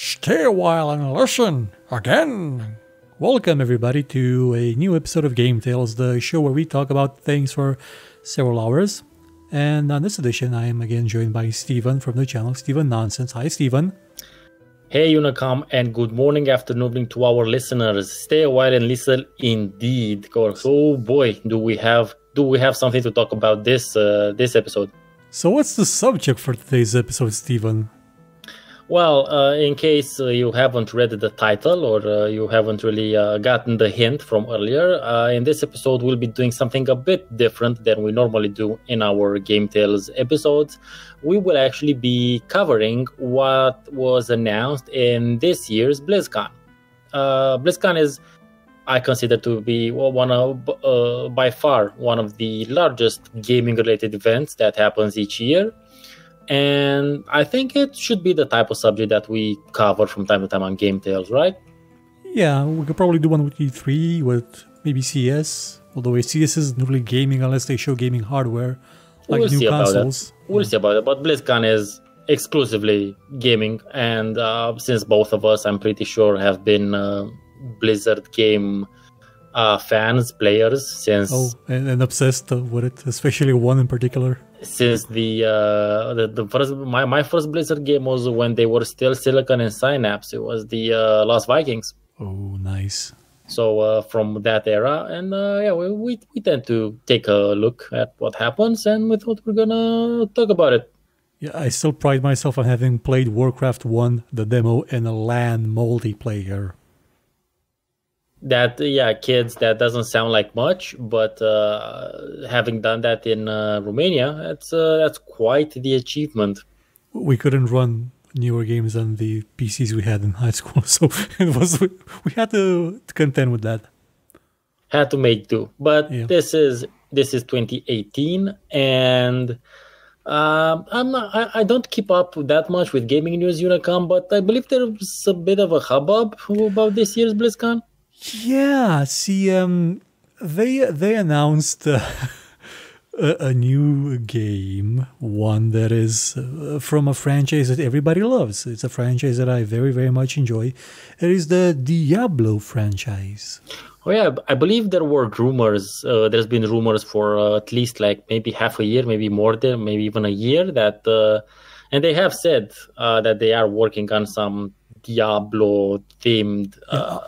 Stay a while and listen again. Welcome everybody to a new episode of GameTales, the show where we talk about things for several hours. And on this edition, I am again joined by Stefan from the channel Stefan Nonsense. Hi, Stefan. Hey Unicom, and good morning, afternoon to our listeners. Stay a while and listen indeed, because oh boy, do we have something to talk about this episode. So what's the subject for today's episode, Stefan? Well, in case you haven't read the title or you haven't really gotten the hint from earlier, in this episode we'll be doing something a bit different than we normally do in our GameTales episodes. We will actually be covering what was announced in this year's BlizzCon. BlizzCon is, I consider to be by far one of the largest gaming-related events that happens each year. And I think it should be the type of subject that we cover from time to time on GameTales, right? Yeah, we could probably do one with E3, with maybe CS. Although CS isn't really gaming unless they show gaming hardware, like we'll new consoles. We'll see about it. But BlizzCon is exclusively gaming. And since both of us, I'm pretty sure, have been Blizzard game fans, players, since... Oh, and obsessed with it, especially one in particular. Since the first my first Blizzard game was when they were still Silicon and Synapse. It was the Lost Vikings. Oh, nice. So from that era, and we tend to take a look at what happens, and we thought we're gonna talk about it. Yeah, I still pride myself on having played Warcraft 1, the demo, in a LAN multiplayer. That, kids, that doesn't sound like much, but having done that in Romania, that's quite the achievement. We couldn't run newer games on the PCs we had in high school, so we had to contend with that. Had to make do, but yeah. This is 2018, and I don't keep up that much with gaming news, Unicom, but I believe there's a bit of a hubbub about this year's BlizzCon. Yeah, see, they announced a new game, one that is from a franchise that everybody loves. It's a franchise that I very, very much enjoy. It is the Diablo franchise. Oh yeah, I believe there were rumors. There's been rumors for at least like maybe half a year, maybe more than, maybe even a year. That and they have said that they are working on some Diablo themed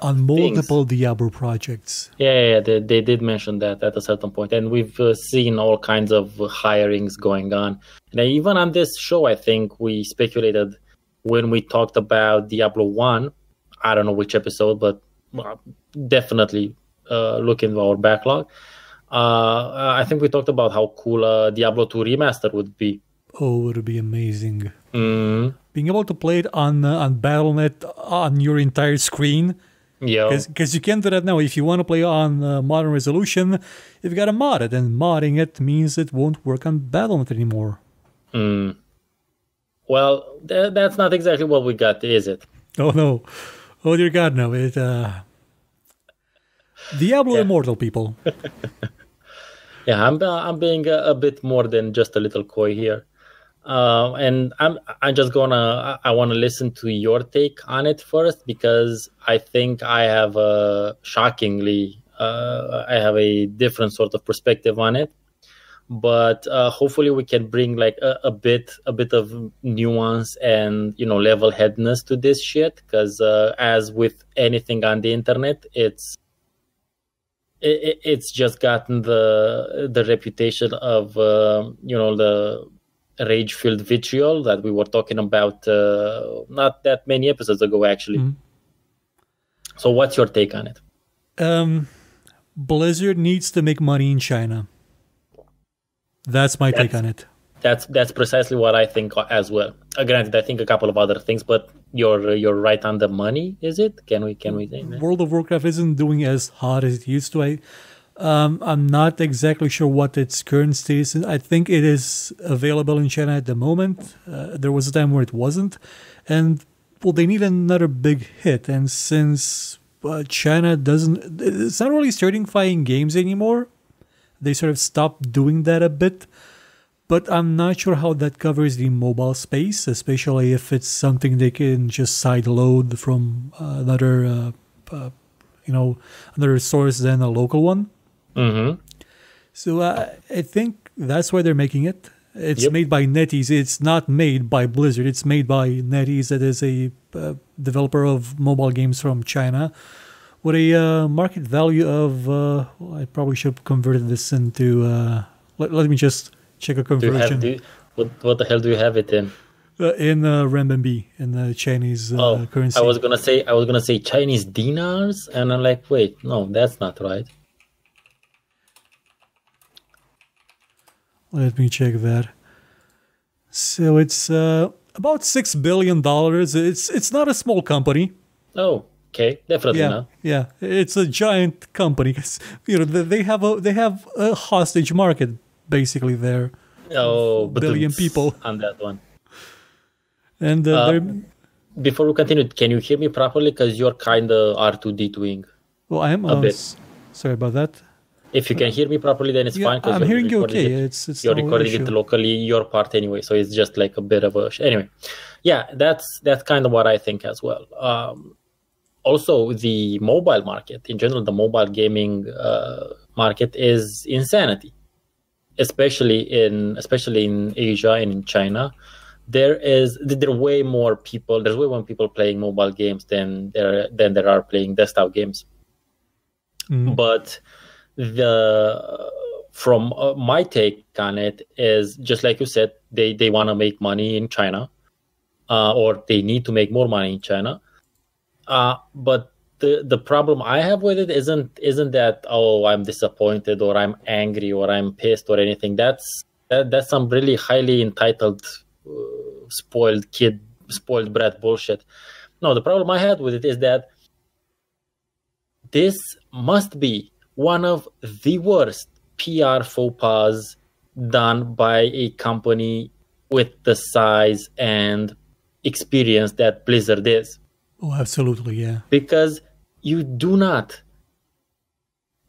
on multiple things. Diablo projects. Yeah, they did mention that at a certain point, and we've seen all kinds of hirings going on. And even on this show, I think we speculated when we talked about Diablo 1. I don't know which episode, but definitely look into our backlog. I think we talked about how cool Diablo 2 Remaster would be. Oh, it would be amazing. Mm. Being able to play it on Battle.net on your entire screen. Yeah. Because you can't do that now. If you want to play on modern resolution, you've got to mod it. And modding it means it won't work on Battle.net anymore. Mm. Well, that's not exactly what we got, is it? Oh, no. Oh, dear God, no. It Diablo Immortal, people. Yeah, I'm being a bit more than just a little coy here. And I want to listen to your take on it first, because I think I have I have a different sort of perspective on it. But hopefully we can bring like a bit of nuance and level-headedness to this shit, because as with anything on the internet, it's just gotten the reputation of the rage-filled vitriol that we were talking about not that many episodes ago, actually. Mm-hmm. So what's your take on it? Blizzard needs to make money in China. That's my take on it. That's precisely what I think as well. Granted, I think a couple of other things, but you're right on the money. Is it? Can we say that? World of Warcraft isn't doing as hot as it used to. I'm not exactly sure what its current status is. I think it is available in China at the moment. There was a time where it wasn't, and well, they need another big hit. And since China it's not really certifying games anymore. They sort of stopped doing that a bit. but I'm not sure how that covers the mobile space, especially if it's something they can just sideload from another source than a local one. Mm-hmm. So I think that's why they're making it. It's Yep. made by NetEase. It's not made by Blizzard. It's made by NetEase, that is a developer of mobile games from China, with a market value of. I probably should have converted this into. Let me just check a conversion. What the hell do you have it in? In renminbi, in the Chinese currency. I was gonna say Chinese dinars, and I'm like, wait, no, that's not right. Let me check that. So it's about $6 billion. It's not a small company. Oh, okay, definitely not. Yeah, it's a giant company. 'Cause, they have a hostage market basically there. Oh, billion people on that one. And before we continue, can you hear me properly? Because you're kind of R2D2ing. Well, I am a bit. Sorry about that. If you can hear me properly, then it's fine. I'm hearing you okay. It's you're no recording issue. it locally, your part anyway, so it's just like a bit of a... Anyway, yeah, that's kind of what I think as well. Also, the mobile market, in general, the mobile gaming market is insanity, especially in Asia and in China. There are way more people. There's way more people playing mobile games than there are playing desktop games. Mm. But from my take on it is, just like you said, they want to make money in China, or they need to make more money in China. But the problem I have with it isn't that, oh, I'm disappointed or I'm angry or I'm pissed or anything. That's some really highly entitled, spoiled brat bullshit. No, the problem I had with it is that this must be one of the worst PR faux pas done by a company with the size and experience that Blizzard is. Oh, absolutely, yeah. Because you do not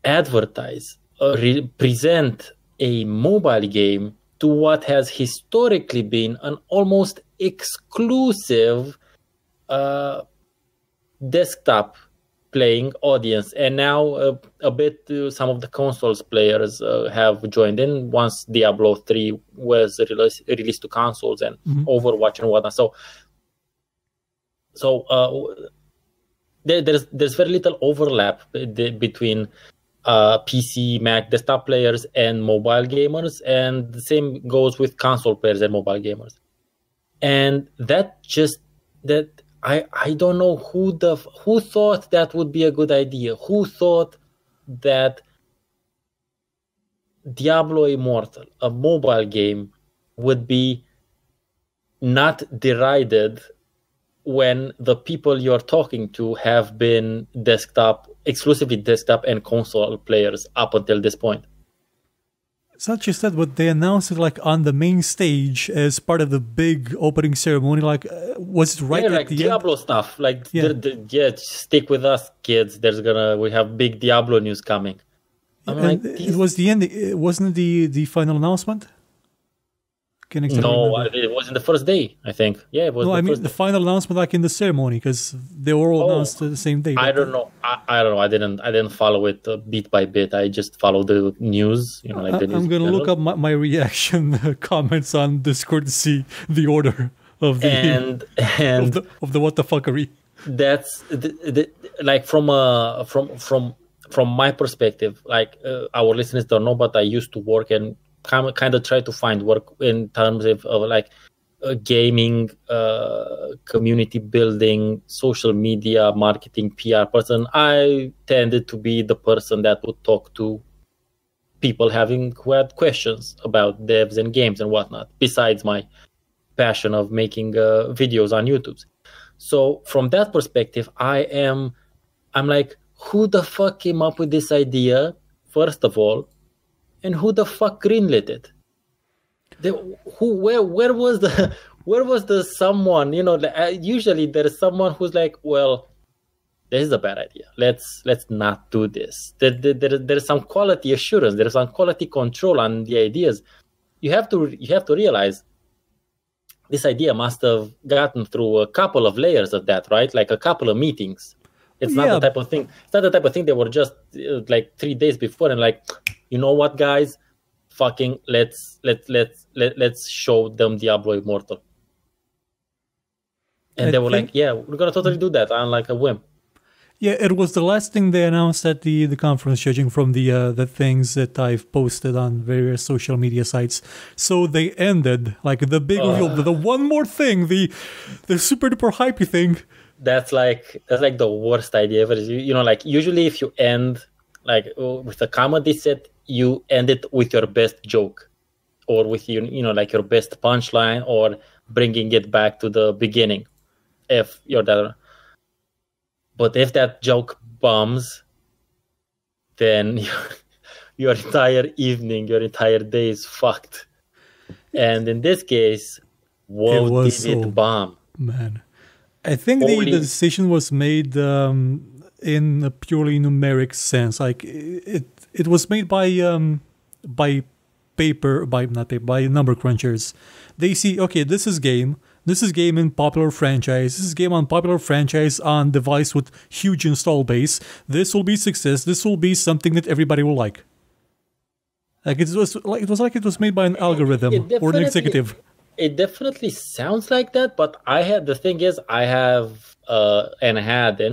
advertise or present a mobile game to what has historically been an almost exclusive desktop playing audience, and now a bit some of the consoles players have joined in once Diablo 3 was released to consoles, and Overwatch and whatnot. So there's very little overlap between PC, Mac, desktop players and mobile gamers, and the same goes with console players and mobile gamers. And I don't know who thought that would be a good idea. Who thought that Diablo Immortal, a mobile game, would be not derided when the people you're talking to have been exclusively desktop and console players up until this point? It's not just that, but they announced it like on the main stage as part of the big opening ceremony. Like, was it right at like the Diablo end? stuff. Like, stick with us, kids. We have big Diablo news coming. It was the end. Wasn't it the final announcement? No, it was in the first day, I think. Yeah, it was. No, I mean the final announcement, like in the ceremony, because they were all announced the same day. I don't know. I don't know. I didn't follow it bit by bit. I just followed the news. The news. I'm gonna look up my reaction comments on Discord to see the order of the of the what the fuckery. That's like from my perspective. Like our listeners don't know, but I used to work and kind of try to find work in terms of gaming, community building, social media, marketing, PR person. I tended to be the person that would talk to people who had questions about devs and games and whatnot, besides my passion of making videos on YouTube. So from that perspective, I'm like, who the fuck came up with this idea, first of all? And who the fuck greenlit it? Where was the someone? Usually there's someone who's like, well, this is a bad idea. Let's not do this. There's some quality assurance. There's some quality control on the ideas. you have to realize this idea must have gotten through a couple of layers of that, right? Like a couple of meetings. It's not the type of thing. It's not the type of thing they were just like 3 days before and like, you know what, guys, fucking let's show them Diablo Immortal. And they were like, yeah, we're gonna totally do that on like a whim. Yeah, it was the last thing they announced at the conference, judging from the things that I've posted on various social media sites. So they ended like the big reveal, the one more thing, the super duper hypey thing. That's like the worst idea ever. You know, like usually if you end like with a comedy set, you end it with your best joke, or with like your best punchline, or bringing it back to the beginning. If you're that. But if that joke bombs, then your entire evening, your entire day is fucked. And in this case, did it bomb? Man, I think the decision was made in a purely numeric sense. Like it was made by number crunchers. They see, okay, this is game in popular franchise. This is game on popular franchise on device with huge install base. This will be success. This will be something that everybody will like. Like it was made by an algorithm or an executive. It definitely sounds like that, but I had and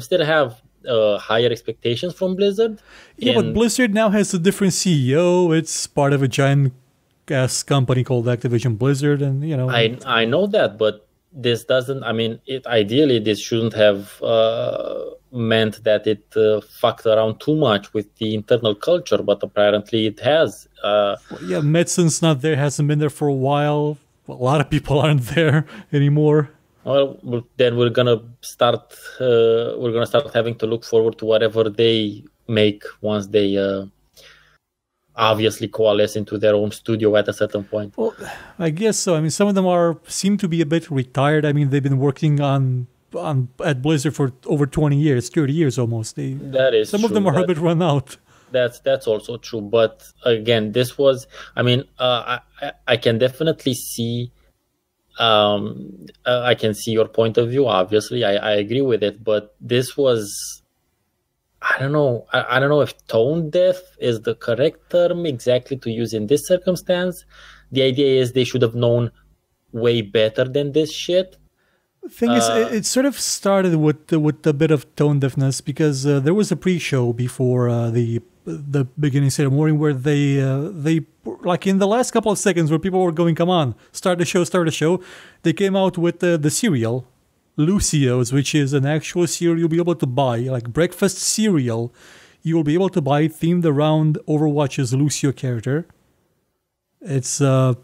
still have higher expectations from Blizzard. Yeah, but Blizzard now has a different CEO. It's part of a giant gas company called Activision Blizzard, and I know that, but this doesn't. I mean, ideally this shouldn't have meant that it fucked around too much with the internal culture, but apparently it has. Yeah, medicine's not there. Hasn't been there for a while. A lot of people aren't there anymore. Well, then we're gonna start having to look forward to whatever they make once they obviously coalesce into their own studio at a certain point. Well, I guess so. I mean, some of them seem to be a bit retired. I mean, they've been working at Blizzard for over 20 years, 30 years almost. That is some true. Of them are a bit run out. That's also true. But again, this was. I mean, I can definitely see. I can see your point of view. Obviously, I agree with it. But this was. I don't know. I don't know if tone deaf is the correct term exactly to use in this circumstance. The idea is they should have known way better than this shit. The thing is, it sort of started with a bit of tone deafness because there was a pre-show before the beginning ceremony where they like in the last couple of seconds where people were going, "Come on, start the show." They came out with the cereal. Lucio's, which is an actual cereal you'll be able to buy, like breakfast cereal. You will be able to buy themed around Overwatch's Lucio character. It's I'm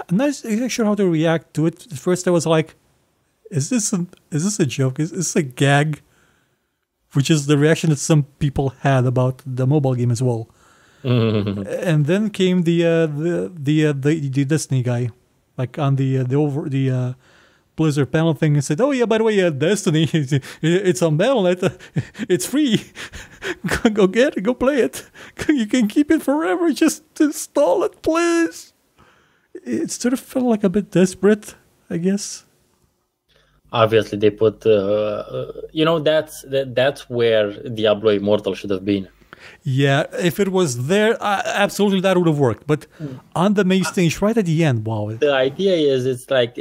not sure how to react to it. At first, I was like, "Is this a joke? Is this a gag?" Which is the reaction that some people had about the mobile game as well. And then came the Destiny guy. Like on the Blizzard panel thing, and said, "Oh yeah, by the way, Destiny, it's on Battle.net, it's free. Go get it, go play it. You can keep it forever. Just install it, please." It sort of felt like a bit desperate, I guess. Obviously, they put, that's where Diablo Immortal should have been. Yeah, if it was there, absolutely that would have worked. But on the main stage, right at the end, wow. The idea is, it's like,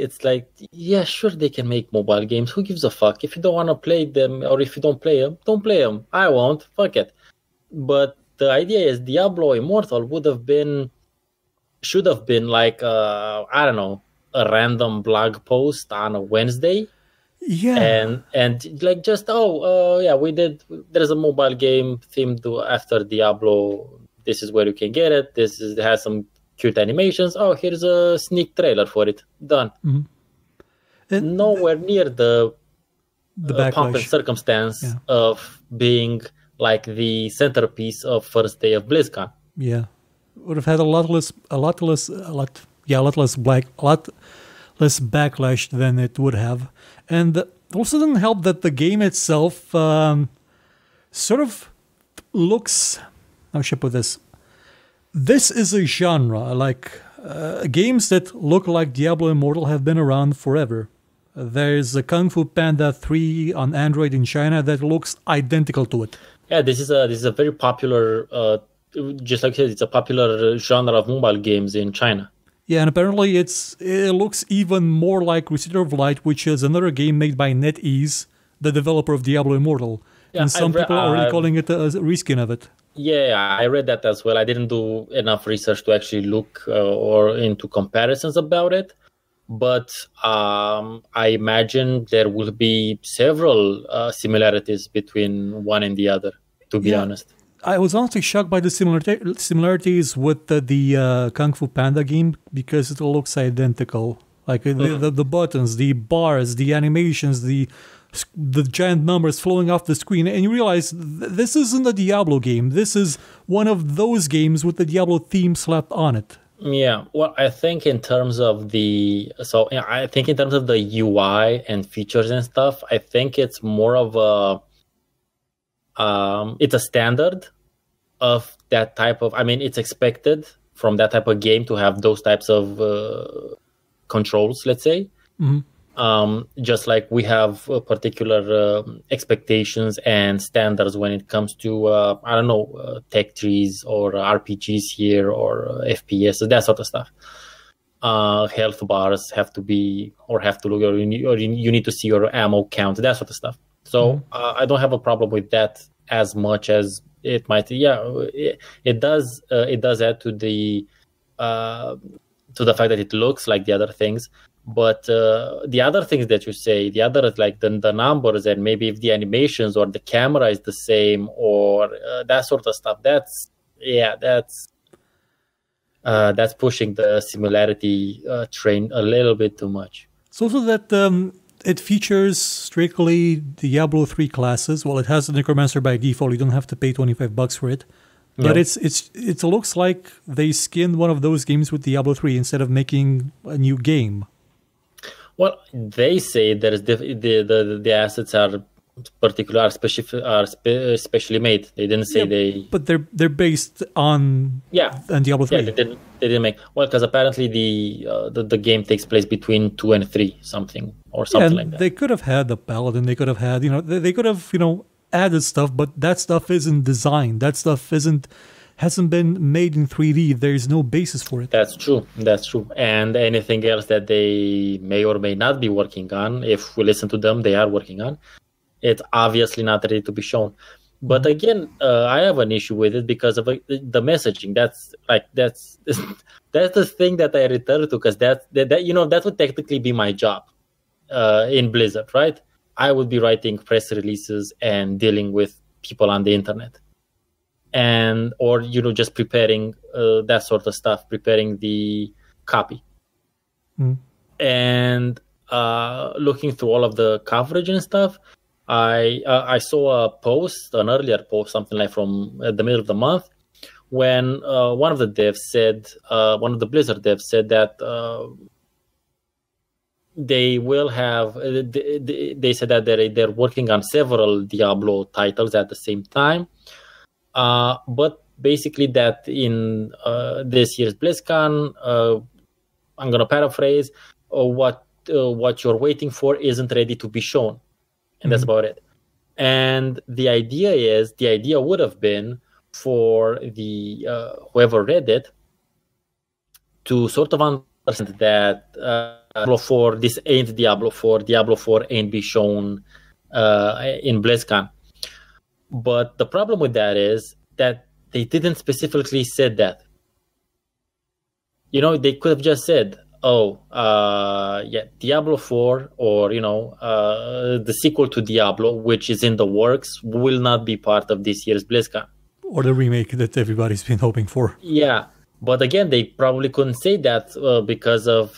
yeah, sure, they can make mobile games. Who gives a fuck? If you don't want to play them, or if you don't play them, don't play them. I won't. Fuck it. But the idea is, Diablo Immortal should have been like, I don't know, a random blog post on a Wednesday. Yeah, and like just there's a mobile game themed after Diablo. This is where you can get it. It has some cute animations. Oh, here's a sneak trailer for it. Done. Mm-hmm. Nowhere near the pomp and circumstance of being like the centerpiece of first day of BlizzCon. Yeah, would have had a lot less backlash than it would have. And it also doesn't help that the game itself sort of looks, how should I put this? This is a genre, like games that look like Diablo Immortal have been around forever. There's a Kung Fu Panda 3 on Android in China that looks identical to it. Yeah, this is a very popular, just like I said, it's a popular genre of mobile games in China. Yeah, and apparently it looks even more like Crusader of Light, which is another game made by NetEase, the developer of Diablo Immortal. Yeah, and some people are already calling it a reskin of it. Yeah, I read that as well. I didn't do enough research to actually look or into comparisons about it. But I imagine there will be several similarities between one and the other, to be honest. I was honestly shocked by the similarities with the Kung Fu Panda game because it looks identical. Like the buttons, the bars, the animations, the giant numbers flowing off the screen. And you realize this isn't a Diablo game. This is one of those games with the Diablo theme slapped on it. Yeah, well, I think in terms of the UI and features and stuff, I think it's more of it's a standard of that type of. I mean, it's expected from that type of game to have those types of controls. Let's say, just like we have particular expectations and standards when it comes to tech trees or RPGs here or FPS, that sort of stuff. Health bars have to be or look, or you need to see your ammo count, that sort of stuff. So I don't have a problem with that as much as it might. Yeah, it does add to the fact that it looks like the other things. But the other things that you say, the other like the numbers and maybe if the animations or the camera is the same or that sort of stuff, that's pushing the similarity train a little bit too much. It's also that it features strictly Diablo 3 classes. Well, it has the Necromancer by default. You don't have to pay $25 for it. But it looks like they skinned one of those games with Diablo 3 instead of making a new game. Well, they say that the assets are specially made. They didn't say but they're based on Diablo 3. Yeah, they didn't make because apparently the game takes place between 2 and 3 something like that. They could have had the paladin. They could have had they could have added stuff, but that stuff isn't designed. That stuff hasn't been made in 3D. There's no basis for it. That's true. And anything else that they may or may not be working on, if we listen to them, they are working on. It's obviously not ready to be shown. But again, I have an issue with it because of the messaging. That's the thing that I return to because that would technically be my job in Blizzard, right? I would be writing press releases and dealing with people on the internet. Or just preparing that sort of stuff, preparing the copy, and looking through all of the coverage and stuff. I saw an earlier post, something like from the middle of the month, when one of the Blizzard devs said that they will have. They said that they're working on several Diablo titles at the same time. But basically that in this year's BlizzCon, I'm going to paraphrase, what you're waiting for isn't ready to be shown. And that's about it. And the idea would have been for the whoever read it to sort of understand that Diablo 4, this ain't Diablo 4. Diablo 4 ain't be shown in BlizzCon. But the problem with that is that they didn't specifically said that. They could have just said, Diablo 4 or, the sequel to Diablo, which is in the works, will not be part of this year's BlizzCon. Or the remake that everybody's been hoping for. Yeah. But again, they probably couldn't say that because of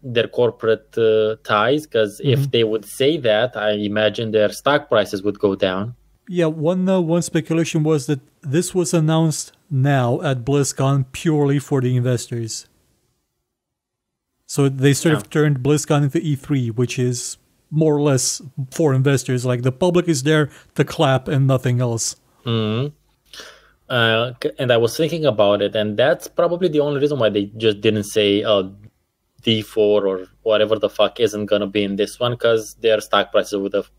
their corporate ties. Because if they would say that, I imagine their stock prices would go down. Yeah, one speculation was that this was announced now at BlizzCon purely for the investors. So they sort of turned BlizzCon into E3, which is more or less for investors. Like the public is there to clap and nothing else. Mm-hmm. And I was thinking about it, and that's probably the only reason why they just didn't say D4 or whatever the fuck isn't gonna be in this one, because their stock prices would have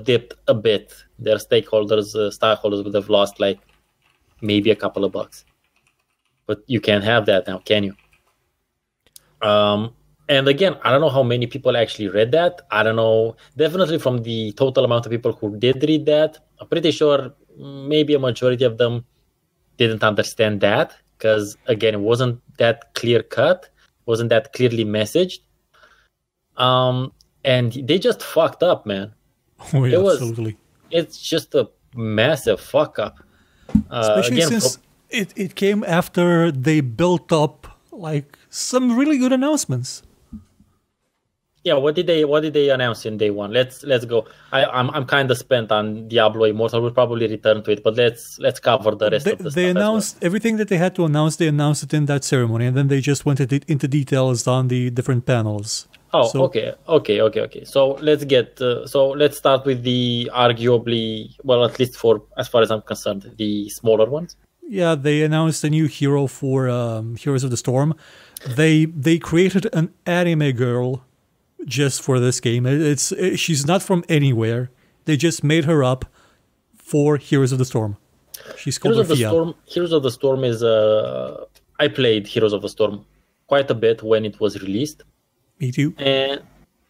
dipped a bit. Their stockholders would have lost like maybe a couple of bucks. But you can't have that now, can you? And again, I don't know how many people actually read that. I don't know. Definitely from the total amount of people who did read that, I'm pretty sure maybe a majority of them didn't understand that, because again, it wasn't that clear cut, wasn't that clearly messaged. And they just fucked up, man. Oh, yeah, absolutely. It's just a massive fuck up. Especially again, since it came after they built up like some really good announcements. Yeah, what did they announce in day one? Let's go. I'm kind of spent on Diablo Immortal. We'll probably return to it, but let's cover the rest of the stuff. They announced everything that they had to announce. They announced it in that ceremony, and then they just went into details on the different panels. Oh, so, okay. So let's start with the arguably, well, at least for as far as I'm concerned, the smaller ones. Yeah, they announced a new hero for Heroes of the Storm. They created an anime girl just for this game. She's not from anywhere. They just made her up for Heroes of the Storm. She's called Heroes of the Storm is I played Heroes of the Storm quite a bit when it was released. Me too.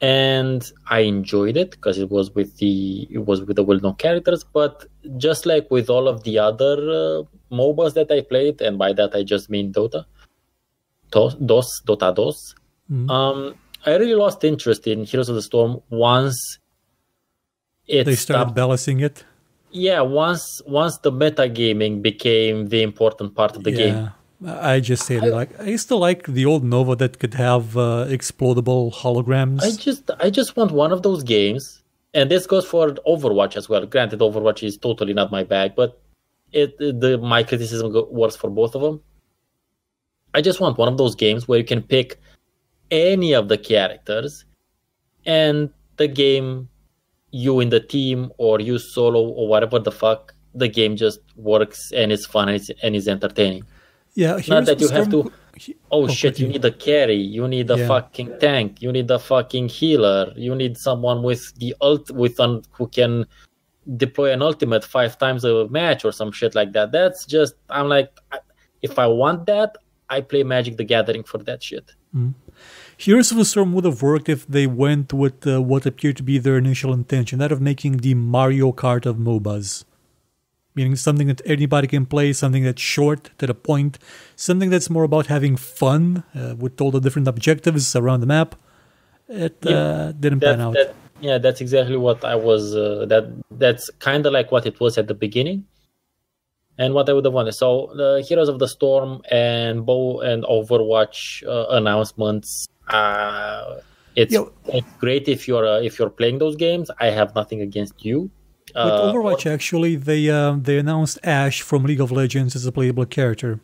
And I enjoyed it because it was with the well-known characters. But just like with all of the other MOBAs that I played, and by that I just mean Dota 2. I really lost interest in Heroes of the Storm once they started balancing it. Yeah, once the metagaming became the important part of the game. I just say that I used to like the old Nova that could have explodable holograms. I just want one of those games, and this goes for Overwatch as well. Granted, Overwatch is totally not my bag, but my criticism works for both of them. I just want one of those games where you can pick any of the characters, and the game, you in the team or you solo or whatever the fuck, the game just works and it's fun and is entertaining. Yeah, not that you have to. Oh shit! You need a carry. You need a fucking tank. You need a fucking healer. You need someone with the who can deploy an ultimate 5 times a match or some shit like that. That's just. I'm like, if I want that, I play Magic the Gathering for that shit. Mm. Heroes of the Storm would have worked if they went with what appeared to be their initial intention, that of making the Mario Kart of MOBAs. Meaning something that anybody can play, something that's short, to the point, something that's more about having fun with all the different objectives around the map. It didn't pan out. That's exactly what I was... That's kind of like what it was at the beginning. And what I would have wanted. So the Heroes of the Storm and Bow and Overwatch announcements, it's great if you're playing those games. I have nothing against you. With Overwatch, actually, they announced Ashe from League of Legends as a playable character.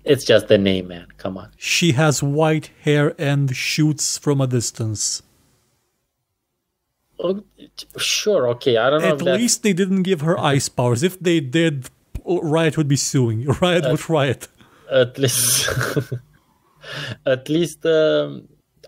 It's just the name, man. Come on. She has white hair and shoots from a distance. Oh, sure, okay. I don't know. At least they didn't give her ice powers. If they did, Riot would be suing. Riot would riot. At least... At least...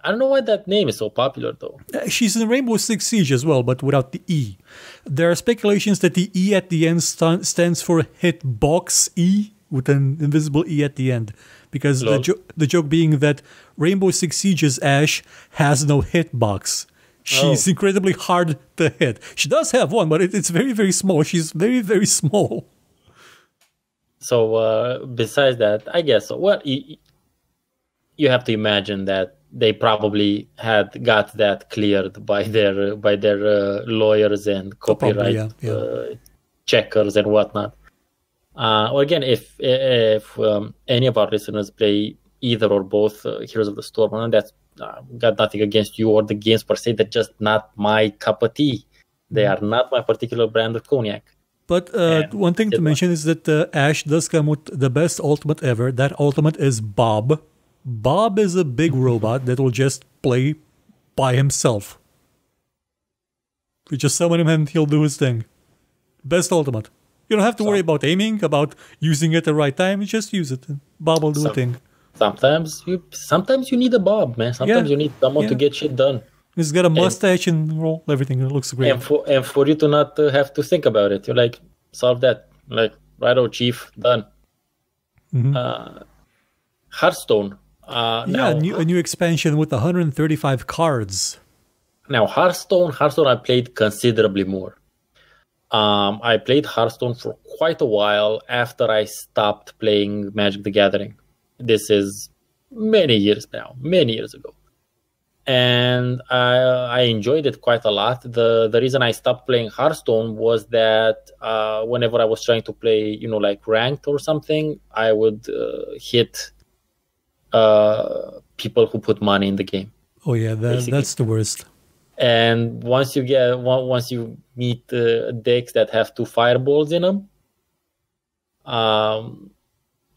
I don't know why that name is so popular, though. She's in Rainbow Six Siege as well, but without the E. There are speculations that the E at the end stands for Hitbox E, with an invisible E at the end. Because the joke being that Rainbow Six Siege's Ashe has no hitbox. She's incredibly hard to hit. She does have one, but it's very, very small. She's very, very small. So, besides that, I guess, well, you have to imagine that they probably had got that cleared by their lawyers and copyright checkers and whatnot. Or again, if any of our listeners play either or both Heroes of the Storm, and that's got nothing against you or the games per se, they're just not my cup of tea. They are not my particular brand of cognac. But one thing to mention is that Ashe does come with the best ultimate ever. That ultimate is Bob. Bob is a big robot that will just play by himself. We just summon him and he'll do his thing. Best ultimate. You don't have to worry about aiming, about using it at the right time. You just use it. Bob will do a thing. Sometimes you need a Bob, man. Sometimes you need someone to get shit done. He's got a mustache and roll everything. It looks great. And for you to not have to think about it, you're like, solve that. Like, righto, chief, done. Hearthstone. A new expansion with 135 cards. Now, Hearthstone, I played considerably more. I played Hearthstone for quite a while after I stopped playing Magic the Gathering. This is many years ago. And I enjoyed it quite a lot. The reason I stopped playing Hearthstone was that whenever I was trying to play, like ranked or something, I would hit people who put money in the game. Oh yeah, that's the worst. And once you meet decks that have 2 fireballs in them,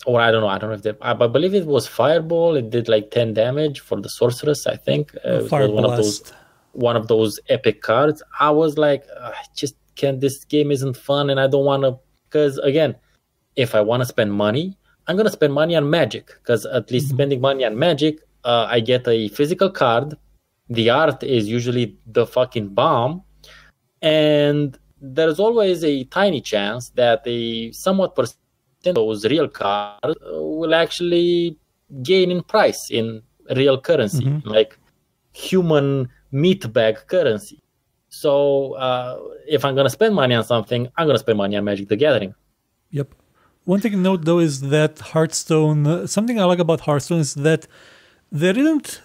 or I don't know if I believe it was fireball. It did like 10 damage for the sorceress, I think. It was one of those epic cards. I was like, I just can't. This game isn't fun, and I don't want to. Because again, if I want to spend money, I'm gonna spend money on Magic. Because at least spending money on Magic, I get a physical card. The art is usually the fucking bomb, and there's always a tiny chance that a somewhat percent of those real cards will actually gain in price in real currency, like human meat bag currency. So if I'm going to spend money on something, I'm going to spend money on Magic the Gathering. Yep. One thing to note, though, is that Hearthstone, something I like about Hearthstone is that they didn't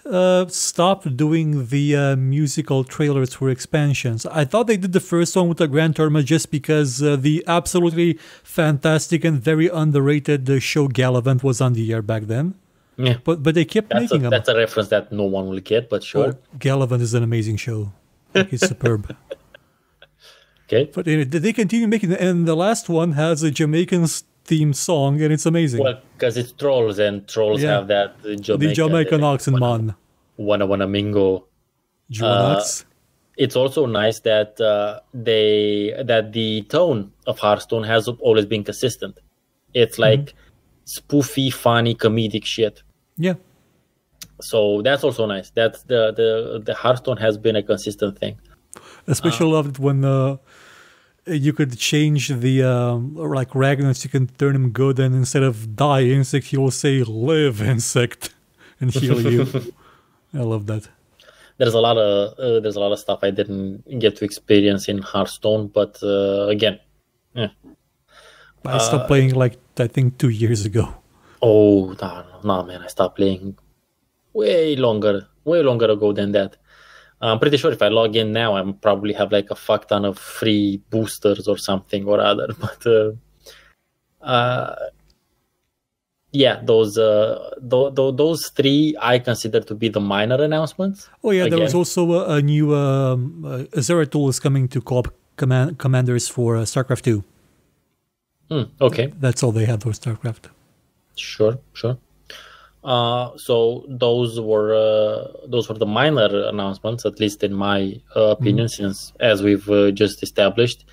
stop doing the musical trailers for expansions. I thought they did the first one with the Grand Tournament just because the absolutely fantastic and very underrated show Gallivant was on the air back then. Yeah, but they kept making them. That's a reference that no one will get, but sure. Oh, Gallivant is an amazing show. It's superb. Okay. But they continue making it, and the last one has a Jamaican theme song, and it's amazing. Well, because it's trolls, and trolls have that the Jamaican accent, man. Wanna mingo. It's also nice that the tone of Hearthstone has always been consistent. It's like spoofy, funny, comedic shit. Yeah. So that's also nice. That's the Hearthstone has been a consistent thing. Especially loved when you could change the like Ragnos, you can turn him good, and instead of die insect, he will say live insect and heal you. I love that. There's a lot of stuff I didn't get to experience in Hearthstone, but again, I stopped playing like I think 2 years ago. Oh no, man! I stopped playing way longer ago than that. I'm pretty sure if I log in now, I probably have like a fuck ton of free boosters or something or other. But those 3 I consider to be the minor announcements. Oh yeah, there was also a new Azera tool is coming to co-op commanders for StarCraft 2. Okay, that's all they had for StarCraft. Sure. So those were the minor announcements, at least in my opinion, since as we've just established,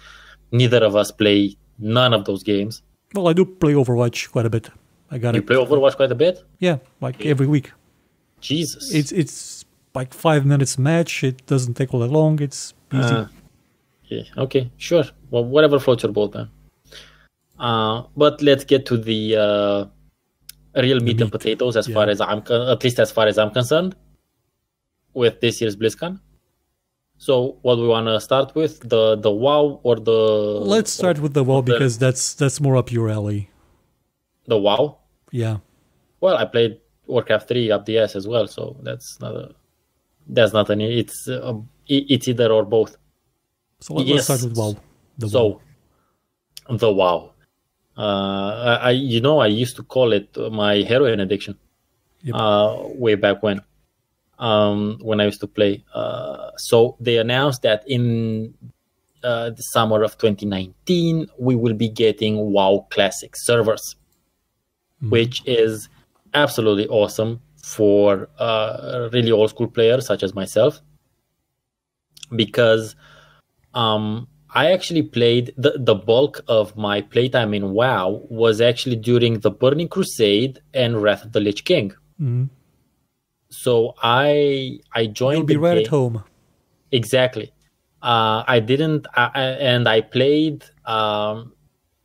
neither of us play none of those games. Well, I do play Overwatch quite a bit. You play Overwatch quite a bit? Yeah, like every week. Jesus. It's like 5 minutes match. It doesn't take all that long. It's easy. Yeah. Okay, sure. Well, whatever floats your boat, man. But let's get to the real meat and potatoes as far as I'm concerned with this year's BlizzCon. So what do we want to start with? The WoW or the... Let's start with the WoW because that's more up your alley. The WoW? Yeah. Well, I played Warcraft 3 up the ass as well, so it's either or both. So let's start with WoW. The WoW. I used to call it my heroin addiction. Way back when I used to play. So they announced that in the summer of 2019 we will be getting WoW Classic servers, which is absolutely awesome for really old school players such as myself, because I actually played the bulk of my playtime in WoW was actually during the Burning Crusade and Wrath of the Lich King. Mm-hmm. So I joined You'll be the right game. at home. Exactly. And I played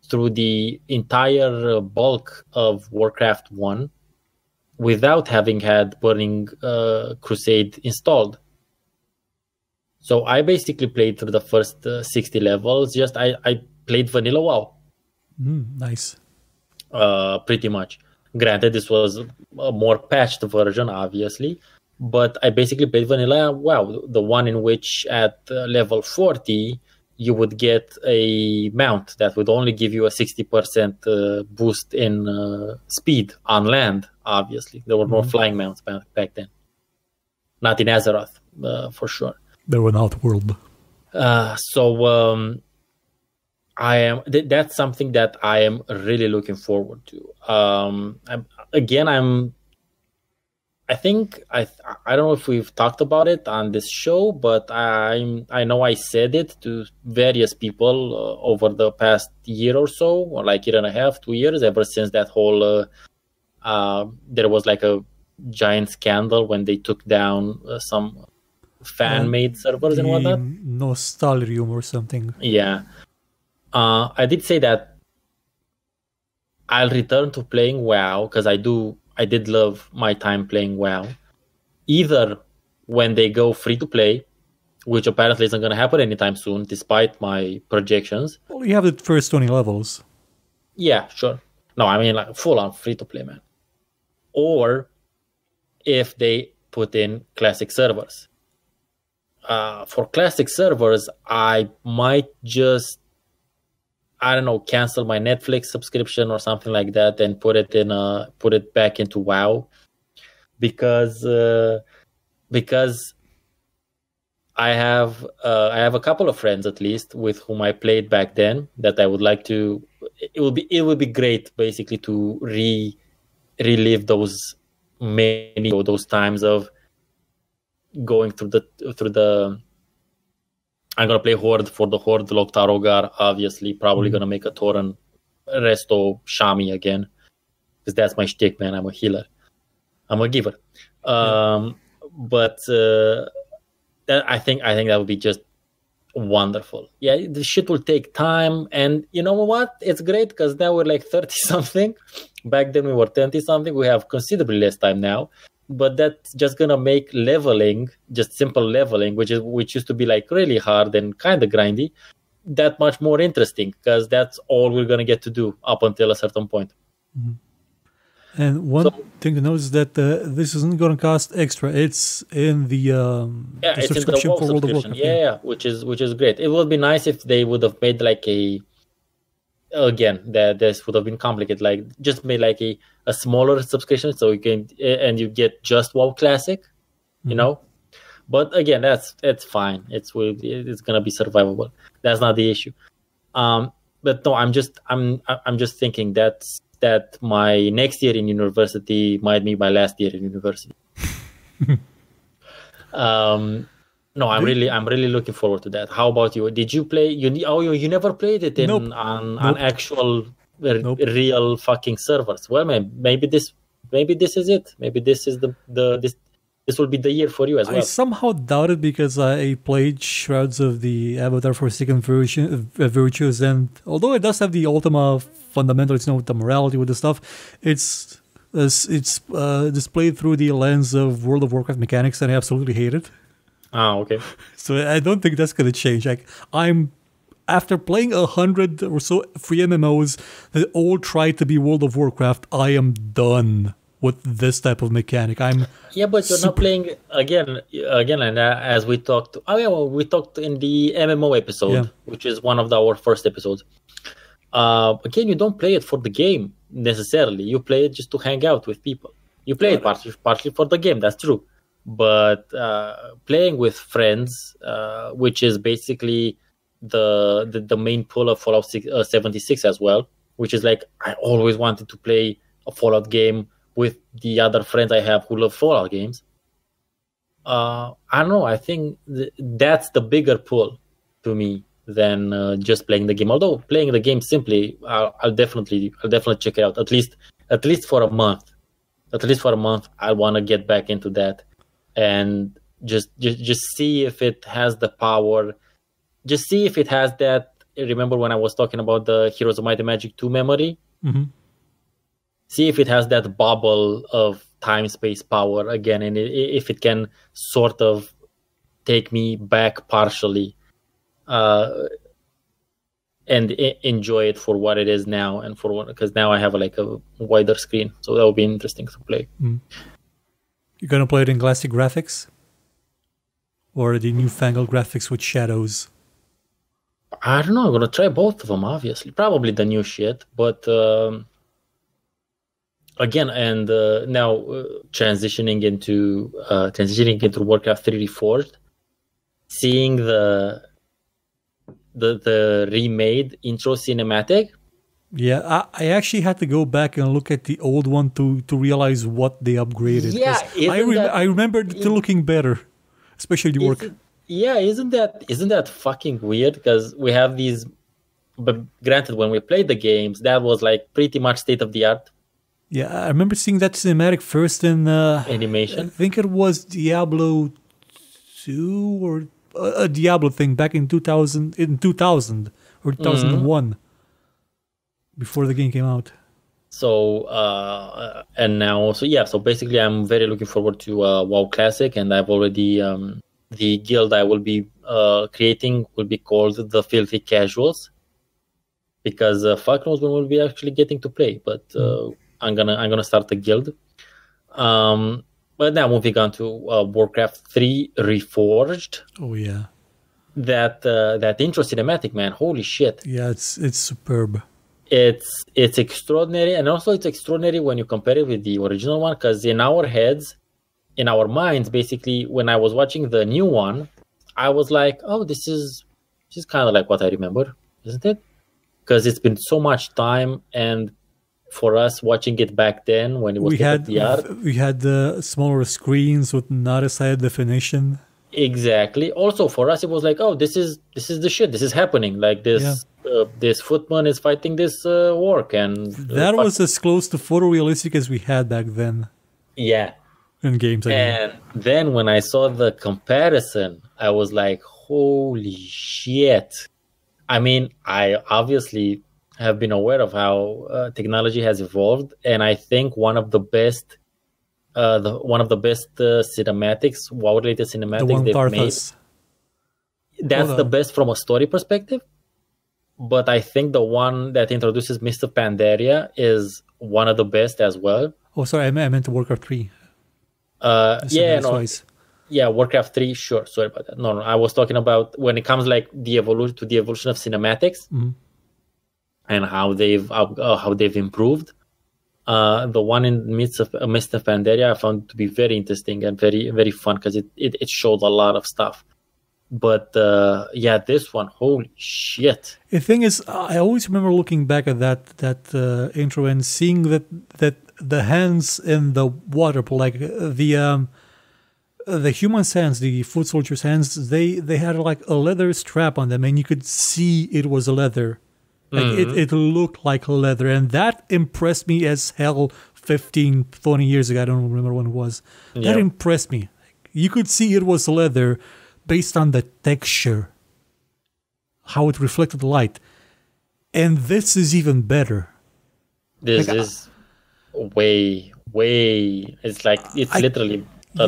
through the entire bulk of Warcraft 1 without having had Burning Crusade installed. So I basically played through the first 60 levels. I played vanilla WoW, Nice. pretty much. Granted, this was a more patched version, obviously, but I basically played vanilla WoW, the one in which at level 40 you would get a mount that would only give you a 60% boost in speed on land. Obviously, there were no flying mounts back then. Not in Azeroth, for sure. They were not world. That's something that I am really looking forward to. I don't know if we've talked about it on this show, but I know I said it to various people over the past year or so, or like year and a half, 2 years, ever since that whole there was like a giant scandal when they took down some fan-made servers and whatnot. Nostalrium or something. Yeah. I did say that I'll return to playing WoW because I did love my time playing WoW. Either when they go free to play, which apparently isn't going to happen anytime soon, despite my projections. Well, you have the first 20 levels. Yeah, sure. No, I mean like full on free to play, man. Or if they put in classic servers. For classic servers, I might just, I don't know, cancel my Netflix subscription or something like that and put it back into WoW, because I have a couple of friends at least with whom I played back then that I would like to. It would be great basically to relive those times of going through the I'm gonna play Horde for the Horde Loktar Ogar, obviously, probably gonna make a Tauren Resto Shami again. Because that's my shtick, man. I'm a healer. I'm a giver. But I think that would be just wonderful. Yeah, the shit will take time, and you know what? It's great because now we're like 30 something. Back then we were 20 something. We have considerably less time now. But that's just gonna make leveling, just simple leveling, which used to be like really hard and kind of grindy, that much more interesting because that's all we're gonna get to do up until a certain point. And one thing to note is that this isn't going to cost extra. It's in the subscription for World of Warcraft. Yeah, which is great. It would be nice if they would have made like this would have been complicated. Like just made like a smaller subscription so you can and you get just WoW Classic, you know. But again, it's fine. It's gonna be survivable. That's not the issue. But no, I'm just thinking that my next year in university might be my last year in university. No, I'm really looking forward to that. How about you? Did you play? You never played it on actual real fucking servers. Well, man, maybe this is it. Maybe this is this will be the year for you as well. I somehow doubt it because I played Shrouds of the Avatar Forsaken Virtues, and although it does have the Ultima fundamentals, with the morality with the stuff, it's displayed through the lens of World of Warcraft mechanics, and I absolutely hate it. Ah, okay. So I don't think that's going to change. Like after playing 100 or so free MMOs that all try to be World of Warcraft, I am done with this type of mechanic. But you're not playing again, and as we talked. We talked in the MMO episode, which is one of our first episodes. Again, you don't play it for the game necessarily. You play it just to hang out with people. You play it partly for the game. That's true. But playing with friends, which is basically the main pull of Fallout 76 as well, which is like I always wanted to play a Fallout game with the other friends I have who love Fallout games. I don't know. I think that's the bigger pull to me than just playing the game. Although playing the game simply, I'll definitely check it out at least for a month. At least for a month, I want to get back into that and just see if it has the power. Just see if it has that. Remember when I was talking about the Heroes of Might and Magic 2 memory? Mm-hmm. See if it has that bubble of time-space power again, and if it can sort of take me back partially and enjoy it for what it is now, and because now I have like a wider screen, so that will be interesting to play. You're gonna play it in classic graphics or the newfangled graphics with shadows? I don't know. I'm gonna try both of them. Obviously, probably the new shit, but again, and now transitioning into Warcraft 3 Reforged, seeing the remade intro cinematic. Yeah, I actually had to go back and look at the old one to realize what they upgraded. Yeah, I remember it looking better, especially the work. Isn't that fucking weird? Because we have these, but granted, when we played the games, that was like pretty much state of the art. Yeah, I remember seeing that cinematic first in animation. I think it was Diablo 2 or a Diablo thing back in 2000 or 2001, before the game came out. So and now, so basically, I'm very looking forward to WoW Classic, and I've already the guild I will be creating will be called the Filthy Casuals, because fuck knows when we'll be actually getting to play, but I'm gonna start a guild. But now moving on to Warcraft 3 Reforged. Oh yeah, that intro cinematic, man, holy shit! Yeah, it's superb. It's extraordinary, and also it's extraordinary when you compare it with the original one, because in our heads, in our minds, basically, when I was watching the new one, I was like, oh, this is kind of like what I remember, isn't it? Because it's been so much time, and for us watching it back then when it was we had the smaller screens with not as high definition. Exactly. Also for us it was like, oh, this is the shit. This is happening. Like this this footman is fighting this orc, and that was as close to photorealistic as we had back then. Yeah. In games. And then when I saw the comparison, I was like, holy shit. I mean, I obviously have been aware of how technology has evolved, and I think one of the best cinematics, WoW-related cinematics they've made. That's the best from a story perspective. But I think the one that introduces Mist of Pandaria is one of the best as well. Oh, sorry, I meant Warcraft 3. Yeah, Warcraft 3, sure. Sorry about that. No, I was talking about when it comes like the evolution of cinematics. Mm-hmm. And how they've improved. The one in Mist of Pandaria I found to be very interesting and very, very fun, because it showed a lot of stuff. But this one, holy shit! The thing is, I always remember looking back at that intro and seeing that the hands in the water, like the human's hands, the foot soldiers' hands, they had like a leather strap on them, and you could see it was a leather. Like it looked like leather, and that impressed me as hell 15, 20 years ago. I don't remember when it was. Yeah. That impressed me. You could see it was leather based on the texture, how it reflected light. And this is even better. This is way, it's like, it's literally a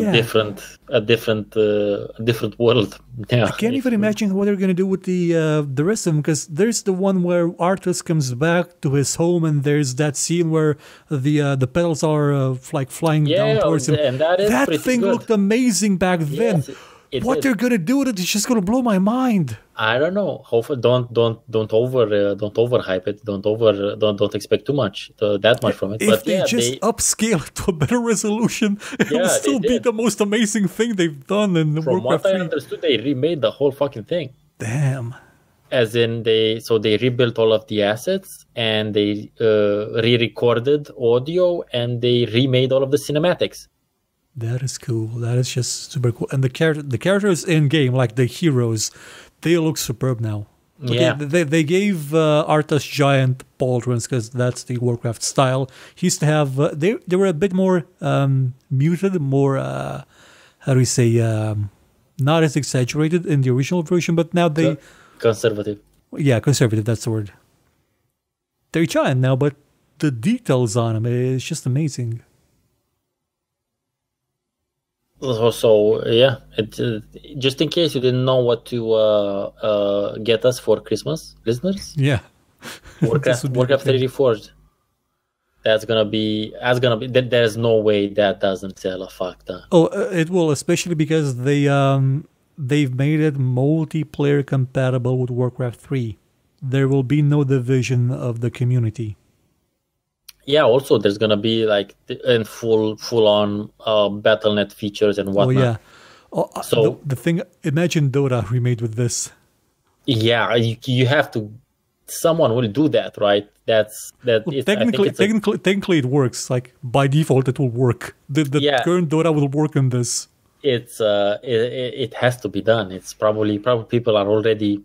different world. Yeah. I can't even imagine what they're going to do with the rest of them, because there's the one where Arthas comes back to his home, and there's that scene where the petals are like flying down towards him. And that thing good. Looked amazing back then. What they're going to do with it is just going to blow my mind. I don't know. Hopefully, don't overhype it. Don't expect too much, that much from it. If they upscale it to a better resolution, it will still be the most amazing thing they've done in the Warcraft 3. From what I understood, they remade the whole fucking thing. Damn. As in, they rebuilt all of the assets, and they re-recorded audio, and they remade all of the cinematics. That is cool. That is just super cool. And the characters in game, like the heroes, they look superb now. Yeah. They gave Arthas Giant pauldrons because that's the Warcraft style. He used to have they were a bit more muted, more how do you say, not as exaggerated in the original version, but now they Conservative. Yeah, conservative. That's the word. They're giant now, but the details on them is just amazing. So yeah, just in case you didn't know what to get us for Christmas, listeners, Yeah, Warcraft 3 Reforged. That's gonna be. There's no way that doesn't sell a fuck ton. Oh, it will, especially because they've made it multiplayer compatible with Warcraft 3. There will be no division of the community. Yeah. Also, there's gonna be like in full on BattleNet features and whatnot. Oh yeah. Oh, So the thing, imagine Dota remade with this. yeah, you have to. Someone will do that, right? That's that. Well, technically, it works. Like by default, it will work. The current Dota will work on this. It has to be done. It's probably people are already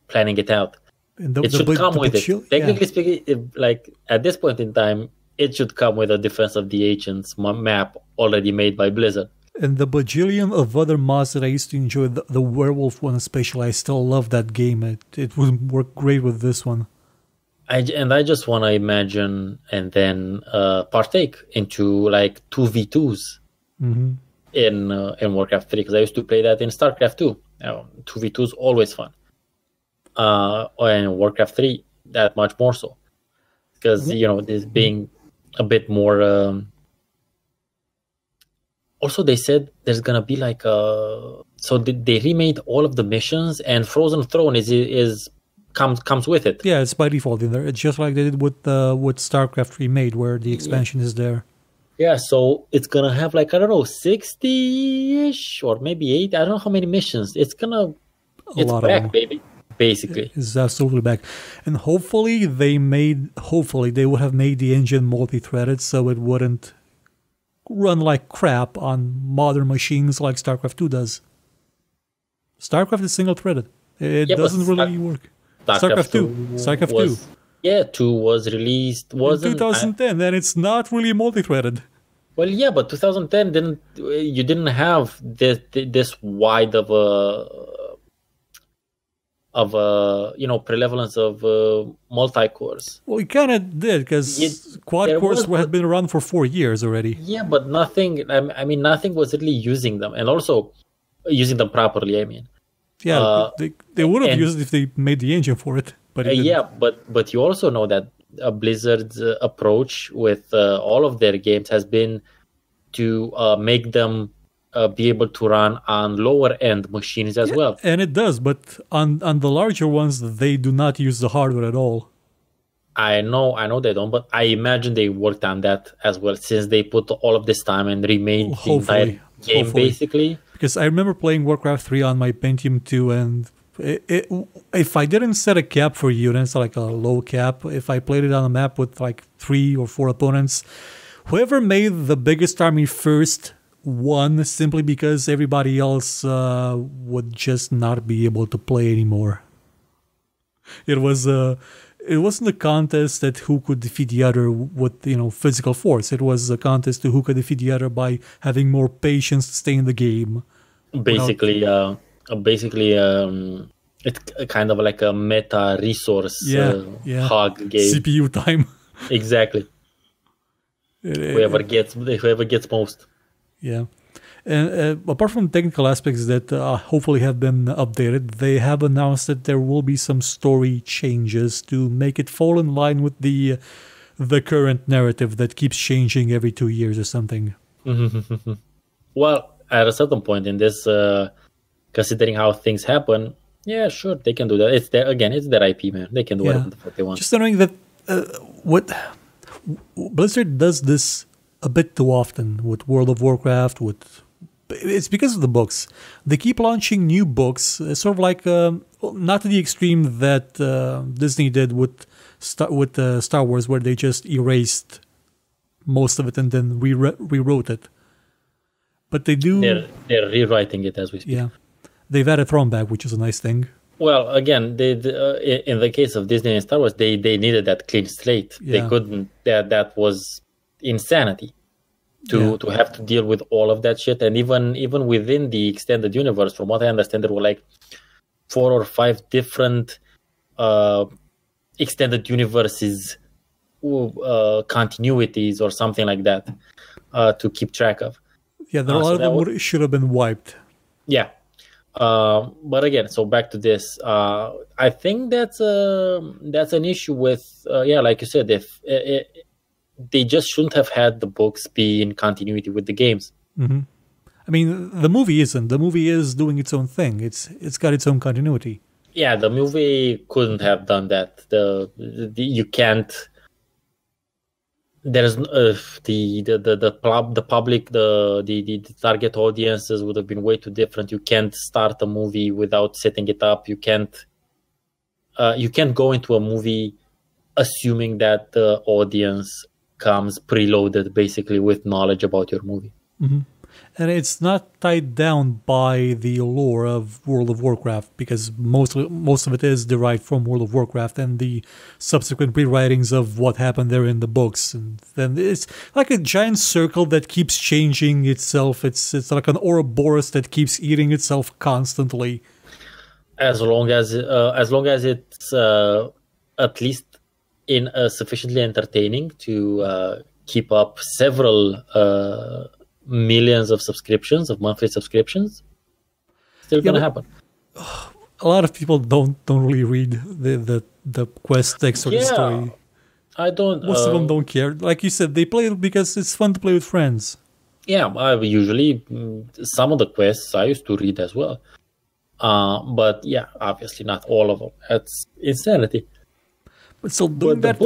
planning it out. And It should come with it. Technically speaking, like at this point in time, it should come with a Defense of the Ancients map already made by Blizzard. And the bajillion of other mods that I used to enjoy, the werewolf one especially, I still love that game. It would work great with this one. I just want to imagine and then partake into like 2v2s in Warcraft 3, because I used to play that in StarCraft 2. 2v2s always fun. And Warcraft 3 that much more so, because this being a bit more. Also, they said there's gonna be like so they remade all of the missions, and Frozen Throne comes with it. Yeah, it's by default in there. It's just like they did with StarCraft Remade, where the expansion is there. Yeah, so it's gonna have like, I don't know, 60-ish or maybe 80. I don't know how many missions. It's back, baby. Basically, it's absolutely back, and hopefully they would have made the engine multi-threaded so it wouldn't run like crap on modern machines like StarCraft 2 does. StarCraft is single-threaded. It doesn't really work. StarCraft 2. Yeah, 2 was released in 2010, and it's not really multi-threaded. Well, yeah, but 2010 didn't have this wide of prevalence of multi-cores. Well, it kind of did, because quad cores have been around for 4 years already. Yeah, but nothing. I mean, nothing was really using them, and also using them properly. I mean, yeah, they would have used it if they made the engine for it. But but you also know that Blizzard's approach with all of their games has been to make them be able to run on lower end machines as well. And it does, but on the larger ones, they do not use the hardware at all. I know they don't, but I imagine they worked on that as well, since they put all of this time and remade the entire game, basically. Because I remember playing Warcraft 3 on my Pentium 2, and if I didn't set a cap for units, like a low cap, if I played it on a map with like 3 or 4 opponents, whoever made the biggest army first won, simply because everybody else would just not be able to play anymore. It wasn't a contest at who could defeat the other with physical force. It was a contest to who could defeat the other by having more patience to stay in the game. Basically, it's kind of like a meta resource hog game. CPU time. Exactly. Whoever gets most. Yeah. And apart from technical aspects that hopefully have been updated, they have announced that there will be some story changes to make it fall in line with the current narrative that keeps changing every 2 years or something. Well, at a certain point in this, considering how things happen, yeah, sure, they can do that. It's their IP, man. They can do whatever the fuck they want. Just knowing that what Blizzard does this a bit too often with World of Warcraft, it's because of the books. They keep launching new books, sort of like not to the extreme that Disney did with Star Wars, where they just erased most of it and then rewrote it. But they do. They're rewriting it as we speak. Yeah, they've added Thrawn back, which is a nice thing. Well, again, in the case of Disney and Star Wars, they needed that clean slate. They Yeah. couldn't. That was insanity Yeah. to have to deal with all of that shit. And even within the extended universe, from what I understand, there were like 4 or 5 different extended universes, continuities, or something like that, to keep track of. Yeah, there are a lot of them should have been wiped. Yeah. But again, so back to this, I think that's an issue with like you said, if they just shouldn't have had the books be in continuity with the games. Mm-hmm. I mean, the movie isn't. The movie is doing its own thing. It's got its own continuity. Yeah, the movie couldn't have done that. You can't. There's the public, the target audiences would have been way too different. You can't start a movie without setting it up. You can't go into a movie assuming that the audience comes preloaded basically with knowledge about your movie. Mm-hmm. And it's not tied down by the lore of World of Warcraft, because most of it is derived from World of Warcraft and the subsequent rewritings of what happened there in the books. And then it's like a giant circle that keeps changing itself. It's like an Ouroboros that keeps eating itself constantly. As long as it's at least in sufficiently entertaining to keep up several millions of monthly subscriptions, still gonna happen. A lot of people don't really read the quest text or the story. I don't. Most of them don't care. Like you said, they play it because it's fun to play with friends. Yeah, I usually some of the quests I used to read as well, but yeah, obviously not all of them. That's insanity. But still, doing that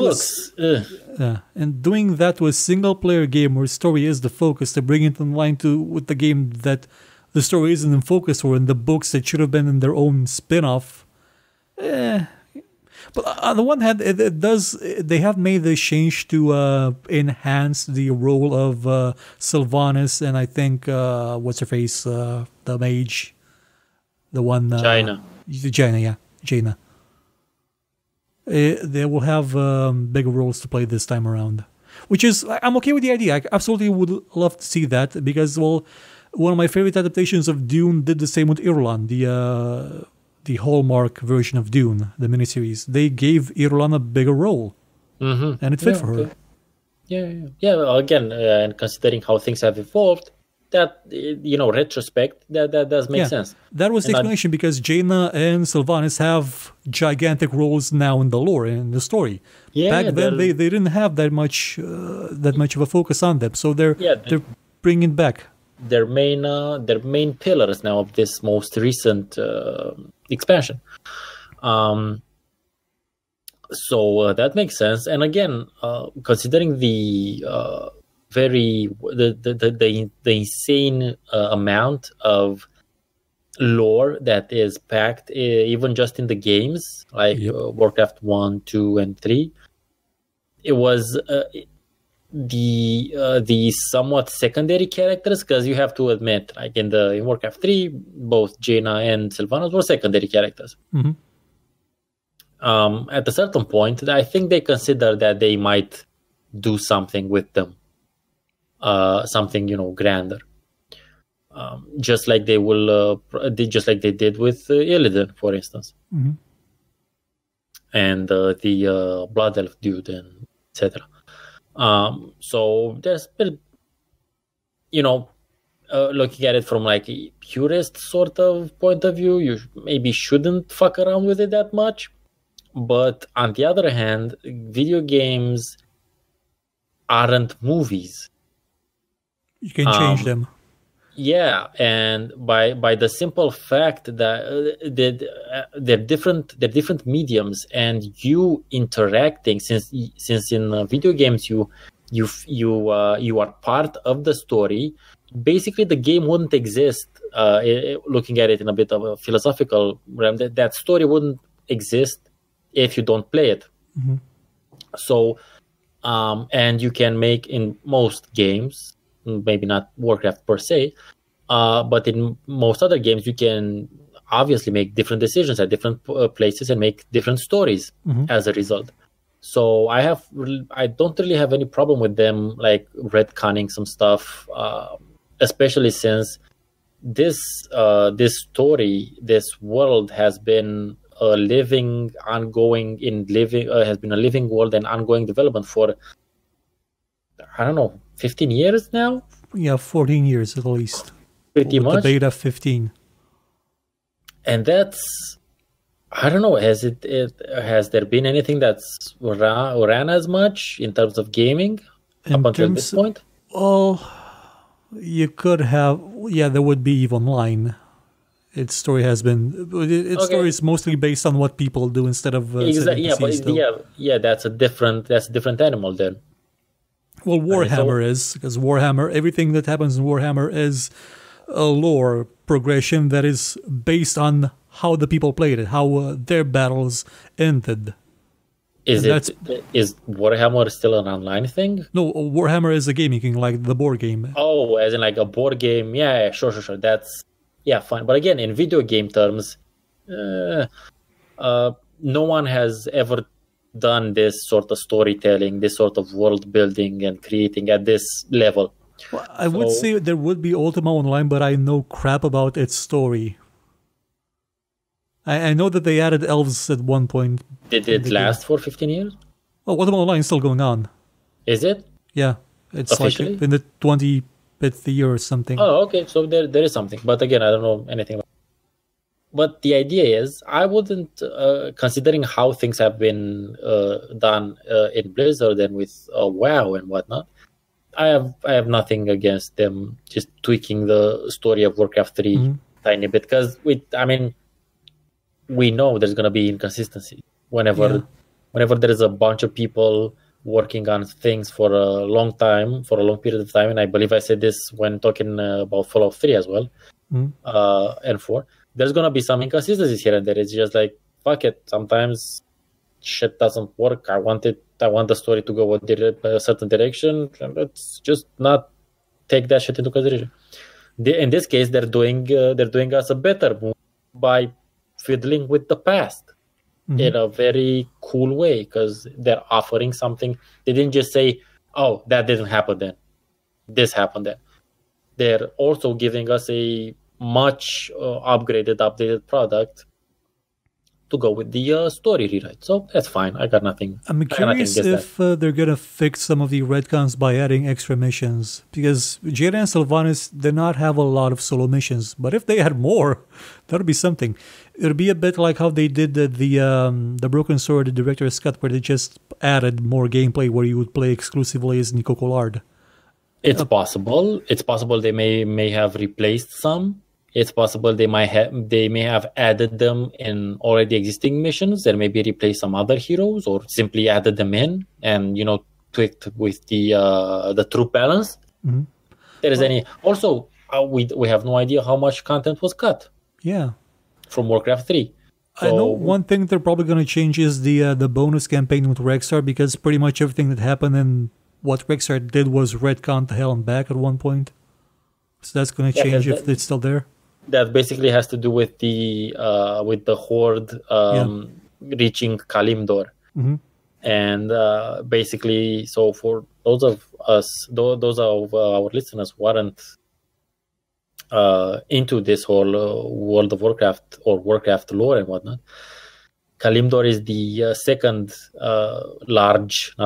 and doing that to a single-player game where story is the focus, to bring it in line with the game that the story isn't in focus, or in the books that should have been in their own spin-off. But on the one hand, it does. They have made this change to enhance the role of Sylvanas, and I think what's her face, the mage, the one Jaina. Jaina. They will have bigger roles to play this time around, which is, I'm okay with the idea. I absolutely would love to see that, because, well, one of my favorite adaptations of Dune did the same with Irulan, the Hallmark version of Dune, the miniseries. They gave Irulan a bigger role, and it fit for her. Yeah. Again, and considering how things have evolved, that, retrospect, that does make sense. That was the explanation, because Jaina and Sylvanas have gigantic roles now in the lore and in the story. Back then, they didn't have that much of a focus on them, so they're bringing back. Their main pillars now of this most recent expansion. So that makes sense. And again, considering the insane amount of lore that is packed even just in the games, like Warcraft 1, 2, and 3, it was the somewhat secondary characters, because you have to admit, like in Warcraft 3, both Jaina and Sylvanas were secondary characters. Mm-hmm. At a certain point, I think they consider that they might do something with them. Something grander, just like they will, just like they did with Illidan, for instance, and the Blood Elf dude, and etc. So there's been, looking at it from like a purist sort of point of view, you maybe shouldn't fuck around with it that much. But on the other hand, video games aren't movies. You can change them. Yeah, and by the simple fact that they're different mediums, and you interacting, since in video games you are part of the story. Basically, the game wouldn't exist. Looking at it in a bit of a philosophical realm, that story wouldn't exist if you don't play it. Mm-hmm. So, and you can make, in most games, maybe not Warcraft per se, but in most other games, you can obviously make different decisions at different places and make different stories as a result. So I don't really have any problem with them like retconning some stuff, especially since this story, this world has been a living world and ongoing development for, I don't know, 15 years now. Yeah, 14 years at least. Pretty with much. The beta 15. And that's, I don't know, has there been anything that's ran as much in terms of gaming up until this point? Well, you could have, there would be EVE Online. Its story has been, story is mostly based on what people do instead of exactly. That's a different animal then. Well, Warhammer is, because Warhammer, everything that happens in Warhammer is a lore progression that is based on how the people played it, how their battles ended. Is Warhammer still an online thing? No, Warhammer is a gaming thing, like the board game. Oh, as in like a board game. Yeah, sure. That's, fine. But again, in video game terms, no one has ever done this sort of storytelling, this sort of world building and creating at this level. Well, I would say there would be Ultima Online, but I know crap about its story. I know that they added elves at one point. Did it last for 15 years? Well, Ultima Online is still going on. Is it? Yeah. It's officially? Like in the 25th year or something. Oh, okay. So there is something. But again, I don't know anything about it. But the idea is, I wouldn't, considering how things have been done in Blizzard and with WoW and whatnot, I have nothing against them just tweaking the story of Warcraft 3 tiny bit, because we know there's going to be inconsistency whenever there is a bunch of people working on things for a long period of time. And I believe I said this when talking about Fallout 3 as well, and 4. There's going to be some inconsistencies here and there. It's just like, fuck it. Sometimes shit doesn't work. I want the story to go a certain direction, and let's just not take that shit into consideration. In this case, they're doing us a better move by fiddling with the past in a very cool way, because they're offering something. They didn't just say, oh, that didn't happen then, this happened then. They're also giving us a much updated product to go with the story rewrite. So that's fine. I got nothing. I'm curious if they're going to fix some of the retcons by adding extra missions, because Jada and Sylvanas did not have a lot of solo missions, but if they had more, that would be something. It would be a bit like how they did the Broken Sword, the director's cut, where they just added more gameplay where you would play exclusively as Nico Collard. It's possible. It's possible they may have replaced some. It's possible they may have added them in already existing missions and maybe replaced some other heroes, or simply added them in and tweaked with the troop balance. There is any. Also, we have no idea how much content was cut. Yeah. From Warcraft 3. So, I know one thing they're probably going to change is the bonus campaign with Rexar, because pretty much everything that happened and what Rexar did was retcon to hell and back at one point. So that's going to change if it's still there. That basically has to do with the Horde reaching Kalimdor. And basically, so for those of our listeners who aren't into this whole World of Warcraft or Warcraft lore and whatnot, Kalimdor is the second large